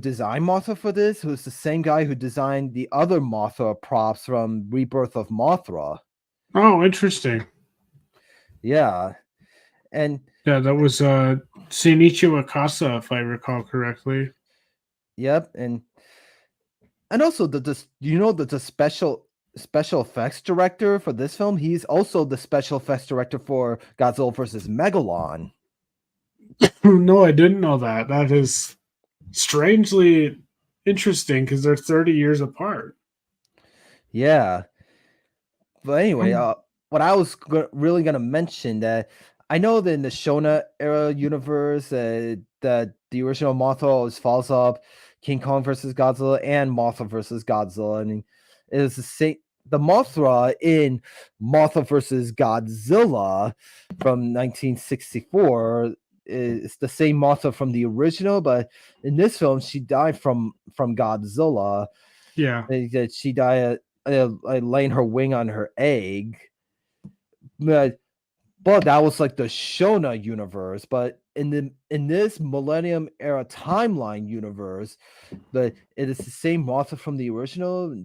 designed Mothra for this, who's the same guy who designed the other Mothra props from Rebirth of Mothra. Oh, interesting. Yeah. And yeah, that was Shinichiro Akasa, if I recall correctly. Yep. And also the special effects director for this film, he's also the special effects director for Godzilla vs. Megalon. No, I didn't know that. That is strangely interesting because they're 30 years apart. Yeah. But anyway, what I was really going to mention that I know that in the Shona era universe, that the original Mothra always follows up King Kong versus Godzilla and Mothra versus Godzilla. I mean, it is the same. The Mothra in Mothra versus Godzilla from 1964 is the same Mothra from the original, but in this film, she died from Godzilla. Yeah. That she died laying her wing on her egg. But that was like the Shona universe. But in this Millennium era timeline universe, but it is the same Mothra from the original.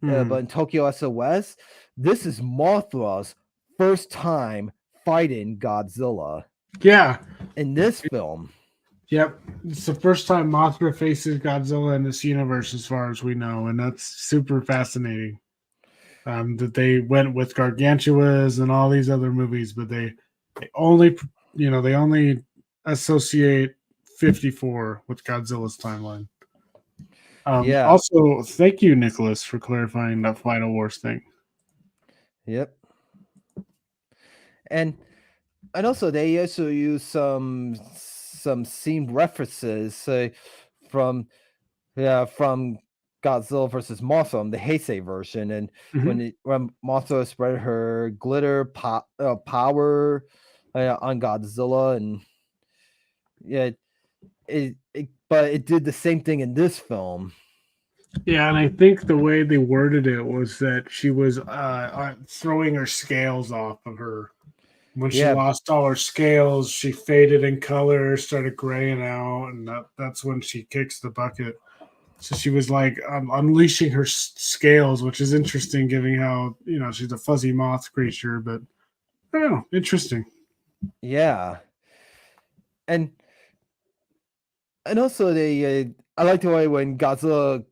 But in Tokyo SOS, this is Mothra's first time fighting Godzilla. Yeah. In this film. Yep. It's the first time Mothra faces Godzilla in this universe, as far as we know, and that's super fascinating. That they went with Gargantuas and all these other movies, but they only associate 54 with Godzilla's timeline. Yeah. Also, thank you, Nicholas, for clarifying that Final Wars thing. Yep. And also they also use some scene references from Godzilla versus Mothra, the Heisei version, and when Mothra spread her glitter power on Godzilla, and but it did the same thing in this film. Yeah, and I think the way they worded it was that she was throwing her scales off of her. When she lost all her scales, she faded in color, started graying out, and that's when she kicks the bucket. So she was like unleashing her scales, which is interesting, given how she's a fuzzy moth creature. But I don't know, interesting. Yeah, and also I like the way when Godzilla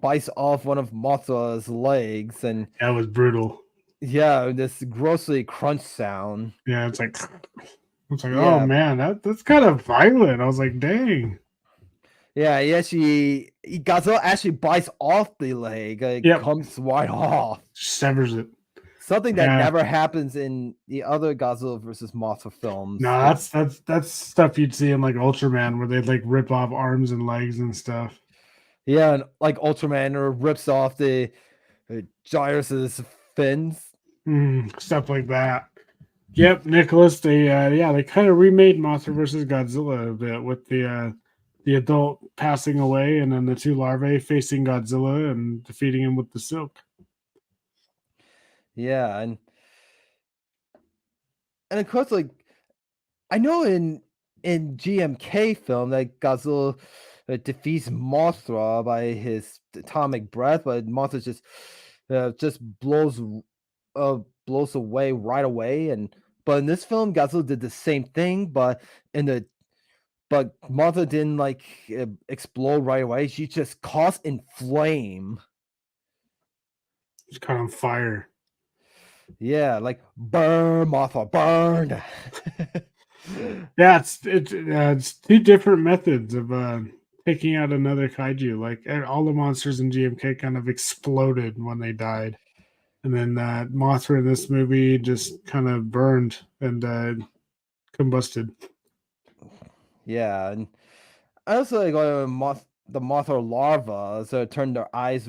bites off one of Mothra's legs, and that was brutal. Yeah, this grossly crunch sound. Yeah, it's like oh man, that's kind of violent. I was like, dang. Yeah, Godzilla actually bites off the leg. It comes right off. Severs it. something that Yeah. never happens in the other Godzilla versus Mothra films. No, that's stuff you'd see in like Ultraman where they'd like rip off arms and legs and stuff. Yeah, and like Ultraman or rips off the Gyrus's fins. Stuff like that. Yep, Nicholas. They kind of remade Mothra versus Godzilla a bit with the adult passing away and then the two larvae facing Godzilla and defeating him with the silk. Yeah, and of course, like I know in GMK film that Godzilla defeats Mothra by his atomic breath, but Mothra just blows away right away. And but in this film, Godzilla did the same thing, in the but Mothra didn't like explode right away. She just caught in flame. It's caught on fire. Yeah, like burn, Mothra, burn. Yeah, it's two different methods of taking out another kaiju. Like all the monsters in GMK kind of exploded when they died, and then Mothra in this movie just kind of burned and combusted. Yeah, and I also like the Mothra larva, so it turned their eyes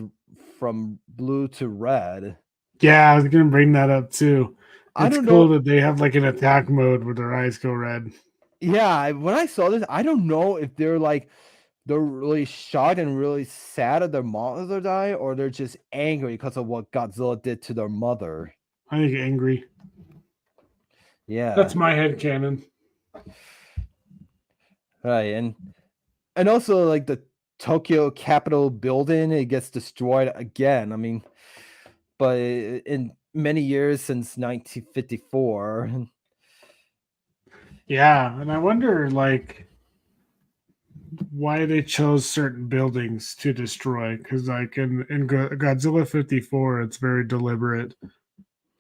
from blue to red. Yeah, I was gonna bring that up too. I It's don't know. cool that they have like an attack mode where their eyes go red. Yeah, when I saw this, I don't know if they're really shocked and really sad that their mother died, or they're just angry because of what Godzilla did to their mother. I think angry. Yeah, That's my head canon. right, and also like the Tokyo Capitol building, it gets destroyed again. I mean, but in many years since 1954. Yeah, and I wonder like why they chose certain buildings to destroy because like in Godzilla 54 it's very deliberate,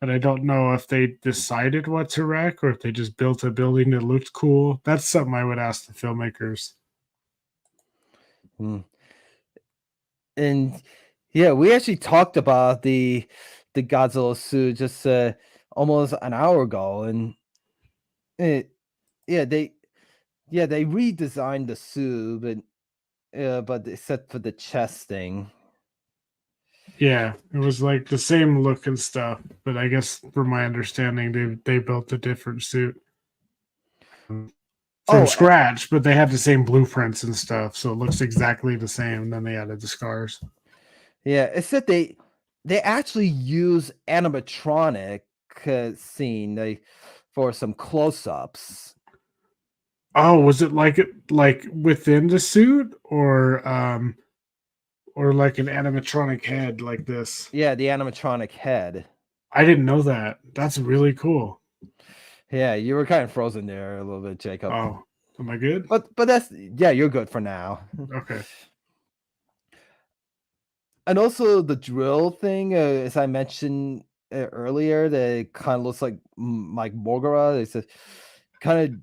but I don't know if they decided what to wreck or if they just built a building that looked cool. That's something I would ask the filmmakers. Mm. And yeah, we actually talked about the Godzilla suit just almost an hour ago, and it, yeah, they redesigned the suit, but except for the chest thing. Yeah, it was like the same look and stuff, but I guess from my understanding they built a different suit from Oh, scratch, but they have the same blueprints and stuff, so it looks exactly the same. Then they added the scars. yeah, except they actually use animatronic scene for some close-ups. Oh, was it like within the suit or like an animatronic head like this? Yeah, the animatronic head. I didn't know that. That's really cool. Yeah, you were kind of frozen there a little bit, Jacob. Oh, am I good? But that's yeah, you're good for now. Okay. And also the drill thing, as I mentioned earlier, that kind of looks like Mogura. It's a kind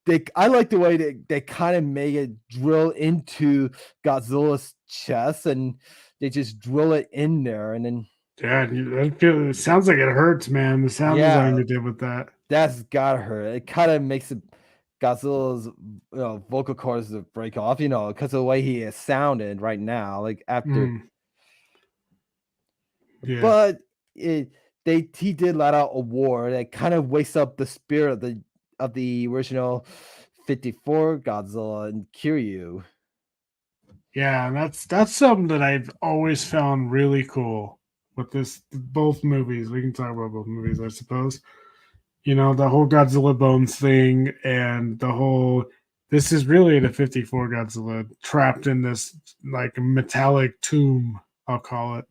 of I like the way they kind of make it drill into Godzilla's chest, and they just drill it in there, and then Yeah, it sounds like it hurts, man. The sound design yeah, they did with that. that's gotta hurt. It kind of makes Godzilla's vocal cords to break off, because of the way he is sounded right now, like after. Mm, yeah. But it he did let out a war that kind of wakes up the spirit of the original 54 Godzilla and Kiryu. Yeah, and that's something that I've always found really cool with this both movies. We can talk about both movies, I suppose. You know, the whole Godzilla Bones thing and the whole this is really the 54 Godzilla trapped in this like metallic tomb, I'll call it.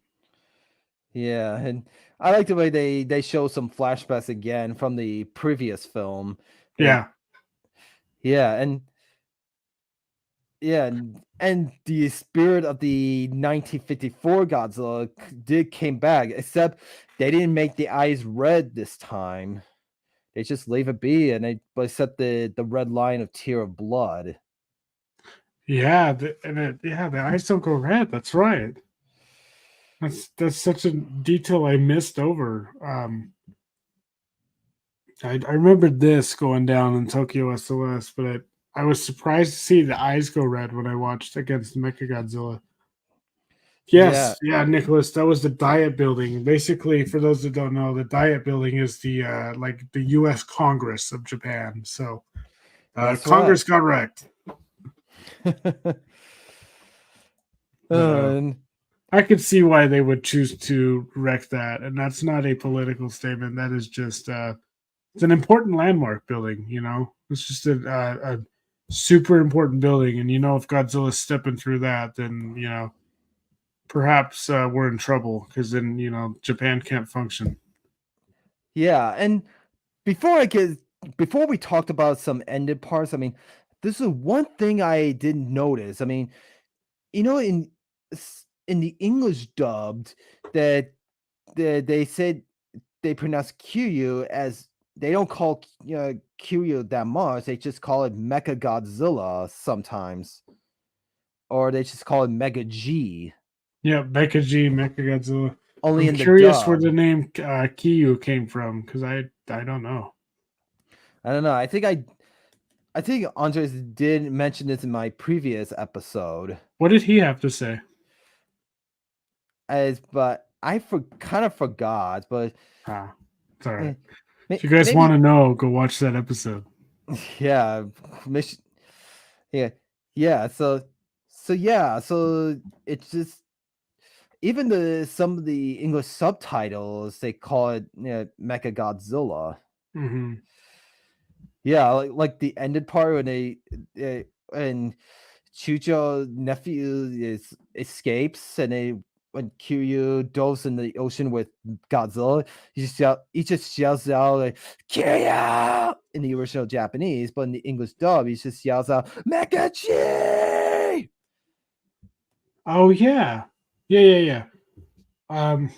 Yeah, and I like the way they show some flashbacks again from the previous film. And Yeah. yeah, and the spirit of the 1954 Godzilla did came back, except they didn't make the eyes red this time. They just leave it be, and they set the red line of tear of blood. Yeah, the eyes don't go red. That's right. That's such a detail I missed over. I remembered this going down in Tokyo SOS, but I was surprised to see the eyes go red when I watched against Mechagodzilla. Yeah, Yes, yeah, Nicholas, that was the Diet Building. Basically, for those that don't know, the Diet Building is the like the U.S. Congress of Japan. So that's right. Congress got wrecked. But And I could see why they would choose to wreck that, and that's not a political statement. That is just it's an important landmark building. It's just a super important building, and if Godzilla's stepping through that, then perhaps we're in trouble because then Japan can't function. yeah, and before I get before we talked about some ended parts, I mean, this is one thing I didn't notice. I mean, in in the English dubbed that they said they pronounce Kiryu as they don't call Kiryu that much. They just call it Mecha Godzilla sometimes, or they just call it Mega G. Yeah, Mecha G, Mecha Godzilla. Only I'm in the curious where dub. the name Kiyu came from because I don't know. I don't know. I think Andres did mention this in my previous episode, What did he have to say? but I kind of forgot. But Ah, it's all right. eh, If you guys want maybe to know, go watch that episode. yeah, mission, yeah, yeah. So it's just even some of the English subtitles they call it Mecha Godzilla. Hmm. Yeah, like the ended part when and Chucho nephew escapes and they when Kiryu dives in the ocean with Godzilla, he just yells out like Kiryu in the original Japanese, but in the English dub, he just yells out Mecha-Chi! Oh yeah, yeah. Um,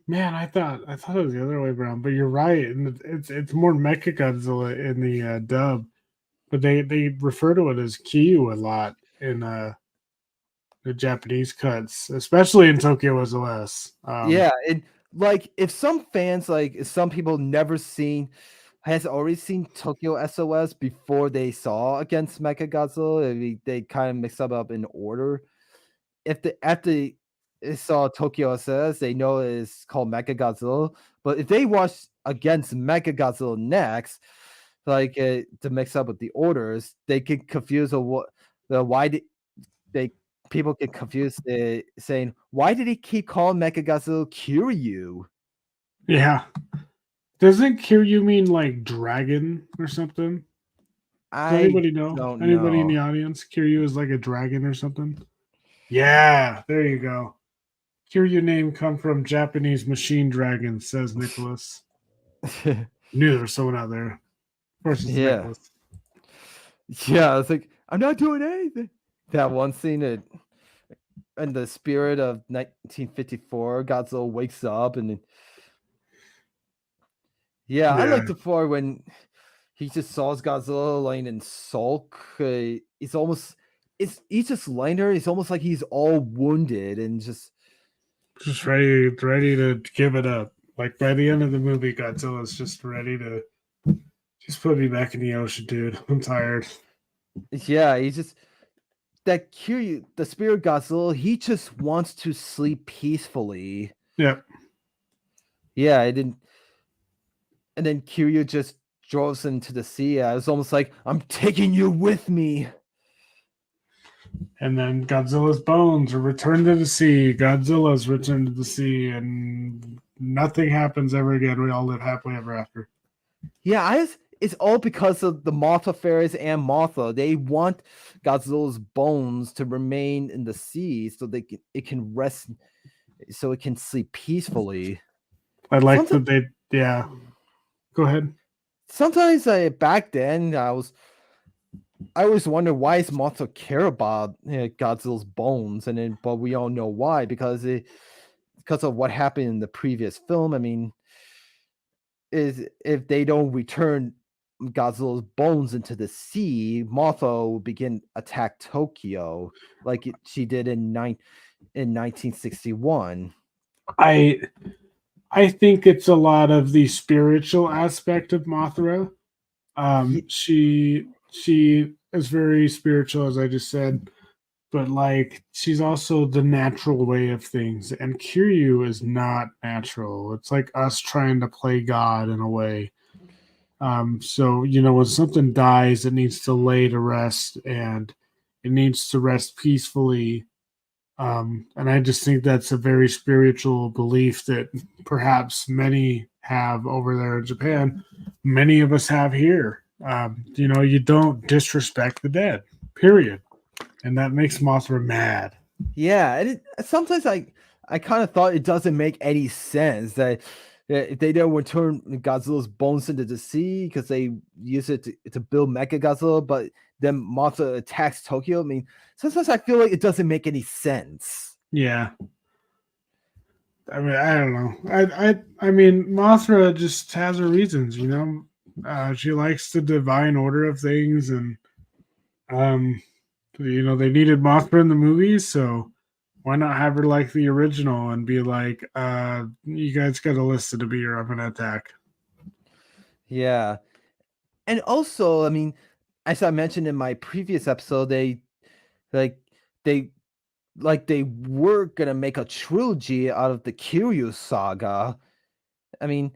Man, I thought it was the other way around, but you're right, and it's more Mecha Godzilla in the dub, but they refer to it as Kyu a lot in the Japanese cuts, especially in Tokyo SOS. Yeah, and like if some fans, like if some people never seen has already seen Tokyo SOS before they saw against Mechagodzilla, I mean, they kind of mix up in order. If the after they saw Tokyo SOS, they know it's called Mechagodzilla. But if they watch against Mechagodzilla next, like to mix up with the orders, they get confused of what the why did they people get confused saying why did he keep calling Mechagodzilla Kiryu? Yeah, doesn't Kiryu mean like dragon or something? Does I anybody know? don't Anybody in know. the audience? Kiryu is like a dragon or something? Yeah, there you go. Kiryu name come from Japanese machine dragon, says Nicholas. Knew there was someone out there. Of course, it's Yeah. Nicholas. Yeah, I was like, "I'm not doing anything." That one scene in the spirit of 1954, Godzilla wakes up and then yeah, I Yeah, like the part when he just saw Godzilla laying in sulk. It's almost he's just laying there. It's almost like he's all wounded and just just ready to give it up. Like by the end of the movie, Godzilla's just ready to just put me back in the ocean, dude. I'm tired. yeah, he's just that Kiryu, the spirit Godzilla. He just wants to sleep peacefully. Yep. Yeah, I didn't. And then Kiryu just draws into the sea. It's almost like I'm taking you with me. And then Godzilla's bones are returned to the sea. Godzilla's returned to the sea, and nothing happens ever again. We all live happily ever after. Yeah, it's all because of the Mothra fairies and Mothra. They want Godzilla's bones to remain in the sea so it can rest, so it can sleep peacefully. I like Sometimes, that they. Yeah. Go ahead. sometimes back then I always wonder why does Mothra care about Godzilla's bones, and then but we all know why because of what happened in the previous film. I mean, is if they don't return Godzilla's bones into the sea, Mothra will begin attack Tokyo like she did in 1961. I I think it's a lot of the spiritual aspect of Mothra. Ye- She is very spiritual, as I just said, but like she's also the natural way of things, and Kiryu is not natural. It's like us trying to play God in a way. So when something dies, it needs to lay to rest, and it needs to rest peacefully. And I just think that's a very spiritual belief that perhaps many have over there in Japan. Many of us have here. You don't disrespect the dead, period. And that makes Mothra mad. Yeah, and sometimes I kind of thought it doesn't make any sense that if they don't return Godzilla's bones into the sea because they use it to build Mecha Godzilla, but then Mothra attacks Tokyo. I mean, sometimes I feel like it doesn't make any sense. Yeah. I mean, I don't know. I mean, Mothra just has her reasons. She likes the divine order of things, and um, they needed Mothra in the movies, so why not have her like the original and be like, you guys got to listen to me or I'm gonna attack. Yeah, and also, I mean, as I mentioned in my previous episode, like they they were gonna make a trilogy out of the Kiryu saga. I mean,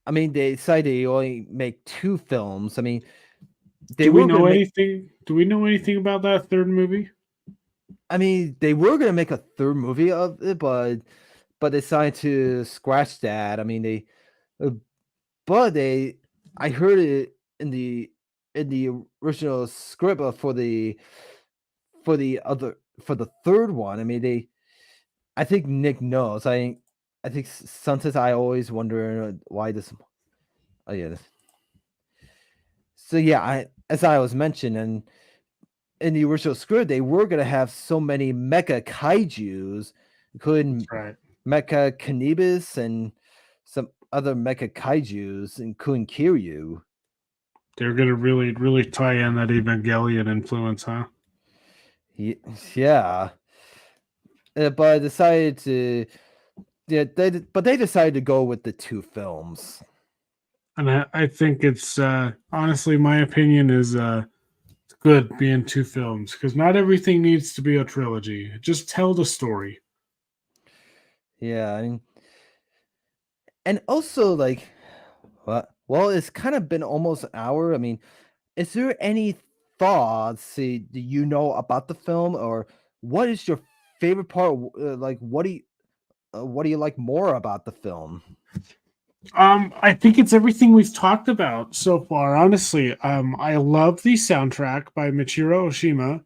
they decided they only make 2 films. I mean, they Do we were gonna know make anything? Do we know anything about that third movie? they were gonna make a 3rd movie of it, but they decided to scratch that. I mean, uh, but they I heard it in the original script for the other for the 3rd one. I mean, I think Nick knows. I think sometimes I always wonder why this. Oh yeah. So yeah, I as I was mentioning, in the original script, they were gonna have so many mecha kaijus, That's including right. Mecha Canibus and some other mecha kaijus, including Kiryu. They're gonna really, really tie in that Evangelion influence, huh? Ye- Yeah, but I decided to but they decided to go with the 2 films. And I think it's honestly my opinion is it's good being 2 films because not everything needs to be a trilogy. Just tell the story. Yeah, I mean, and also like, well, it's kind of been almost an hour. I mean, is there any thoughts do you know about the film, or what is your favorite part? Like, what do you like more about the film? I think it's everything we've talked about so far. Honestly, I love the soundtrack by Michiru Oshima.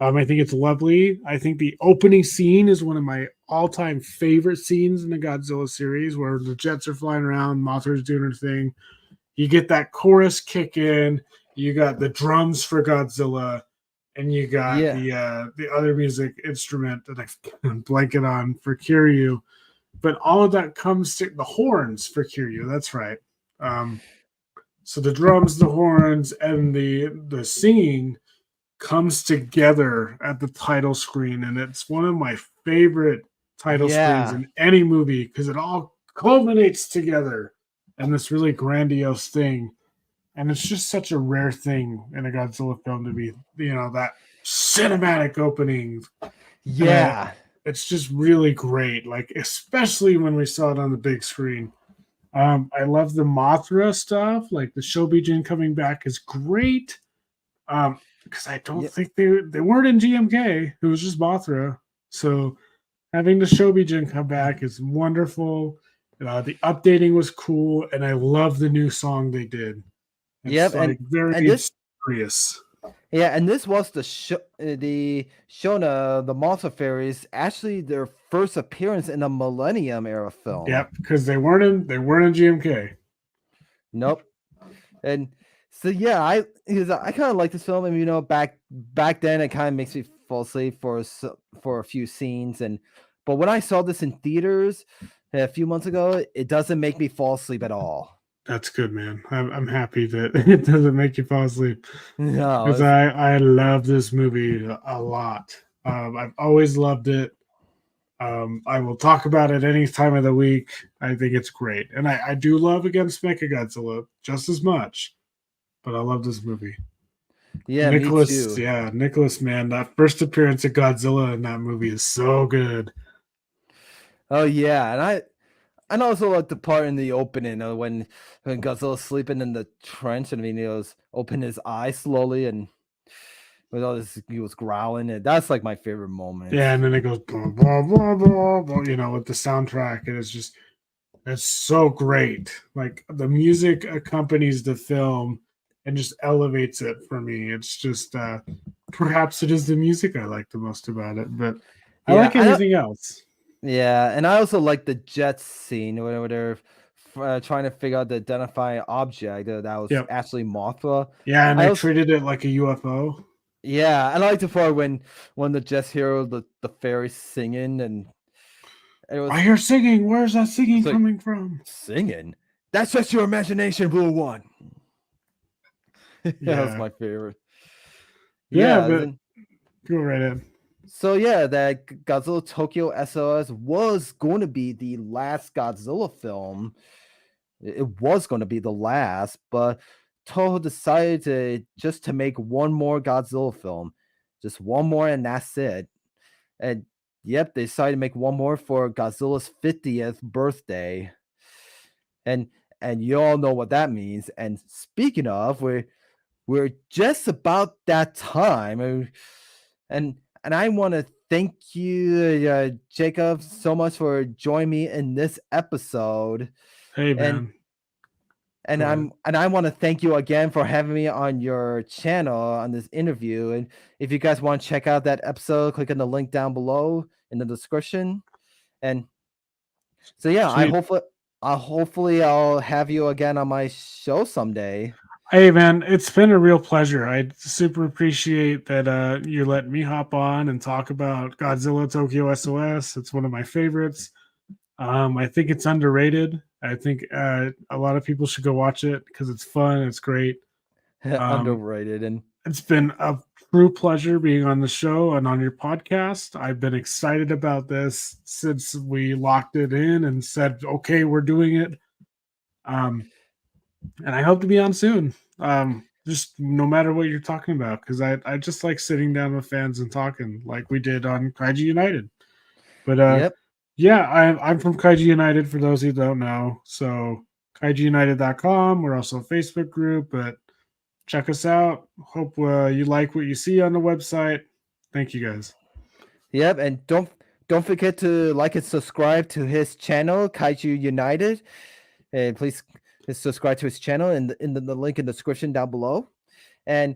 I think it's lovely. I think the opening scene is one of my all-time favorite scenes in the Godzilla series, where the jets are flying around, Mothra's doing her thing. You get that chorus kick in. You got the drums for Godzilla, and you got Yeah, the other music instrument that I'm blanking on for Kiryu. But all of that comes to the horns for Kiryu. That's right. Um, so the drums, the horns, and the singing comes together at the title screen, and it's one of my favorite title screens yeah, in any movie because it all culminates together in this really grandiose thing. And it's just such a rare thing in a Godzilla film to be, that cinematic opening. And yeah, it's just really great, like, especially when we saw it on the big screen. I love the Mothra stuff, like the Shobijin coming back is great. Because I don't yeah, think they weren't in GMK. It was just Mothra. So having the Shobijin come back is wonderful. The updating was cool, and I love the new song they did. It's yep, like and very this serious. yeah, and this was the Shona the Monster Fairies actually their first appearance in a Millennium era film. Yep, because they weren't in GMK. Nope. And so yeah, I kind of like this film, and back then it kind of makes me fall asleep for a few scenes, and but when I saw this in theaters a few months ago, it doesn't make me fall asleep at all. That's good, man. I'm happy that it doesn't make you fall asleep No, because I love this movie a lot. I've always loved it. I will talk about it any time of the week. I think it's great, and I do love Against Mechagodzilla just as much. But I love this movie. Yeah, me Nicholas, too. yeah, Nicholas, man, that first appearance of Godzilla in that movie is so good. Oh yeah, and also like the part in the opening when Godzilla's sleeping in the trench and he was open his eyes slowly and with all this he was growling and that's like my favorite moment. Yeah, and then it goes blah, blah, blah, blah, blah, with the soundtrack, and it's so great. Like the music accompanies the film and just elevates it for me. It's just perhaps it is the music I like the most about it, but I Yeah, like everything else. yeah, and I also like the jet scene where they're trying to figure out the identifying object that was Yep. actually Mothra. Yeah, and I they also treated it like a UFO. yeah, I like the part when the Jets hear the fairy singing and it I was hear singing. Where's that singing it's like coming from? singing. That's just your imagination, Blue One. That was Yeah. my favorite. Yeah, Yeah, but then go right in. so yeah, that Godzilla Tokyo SOS was going to be the last Godzilla film. It was going to be the last, but Toho decided to make one more Godzilla film, just one more, and that's it. And yep, they decided to make one more for Godzilla's 50th birthday. And you all know what that means. And speaking of, we're just about that time. And I want to thank you, Jacob, so much for joining me in this episode. Hey, And man. Go ahead. I want to thank you again for having me on your channel on this interview. And if you guys want to check out that episode, click on the link down below in the description. And so yeah, Sweet. hopefully I'll have you again on my show someday. Hey, man, it's been a real pleasure. I super appreciate that you let me hop on and talk about Godzilla Tokyo SOS. It's one of my favorites. I think it's underrated. I think a lot of people should go watch it because it's fun. It's great. Um, Underrated and it's been a true pleasure being on the show and on your podcast. I've been excited about this since we locked it in and said, okay, we're doing it. And I hope to be on soon. Just no matter what you're talking about, because I just like sitting down with fans and talking like we did on Kaiju United. But yep. yeah, I'm from Kaiju United for those who don't know. So kaijuunited.com. We're also a Facebook group, but check us out. Hope you like what you see on the website. Thank you guys. Yep, and don't forget to like and subscribe to his channel, Kaiju United. And please subscribe to his channel in the link in the description down below. And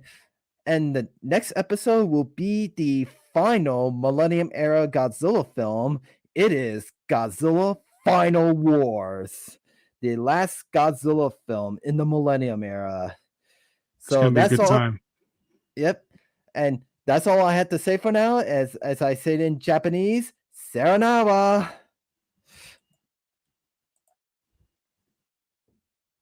the next episode will be the final Millennium Era Godzilla film. It is Godzilla Final Wars, the last Godzilla film in the Millennium Era. It's So gonna be a that's good all. time. Yep. And that's all I had to say for now. As I say it in Japanese, sayonara.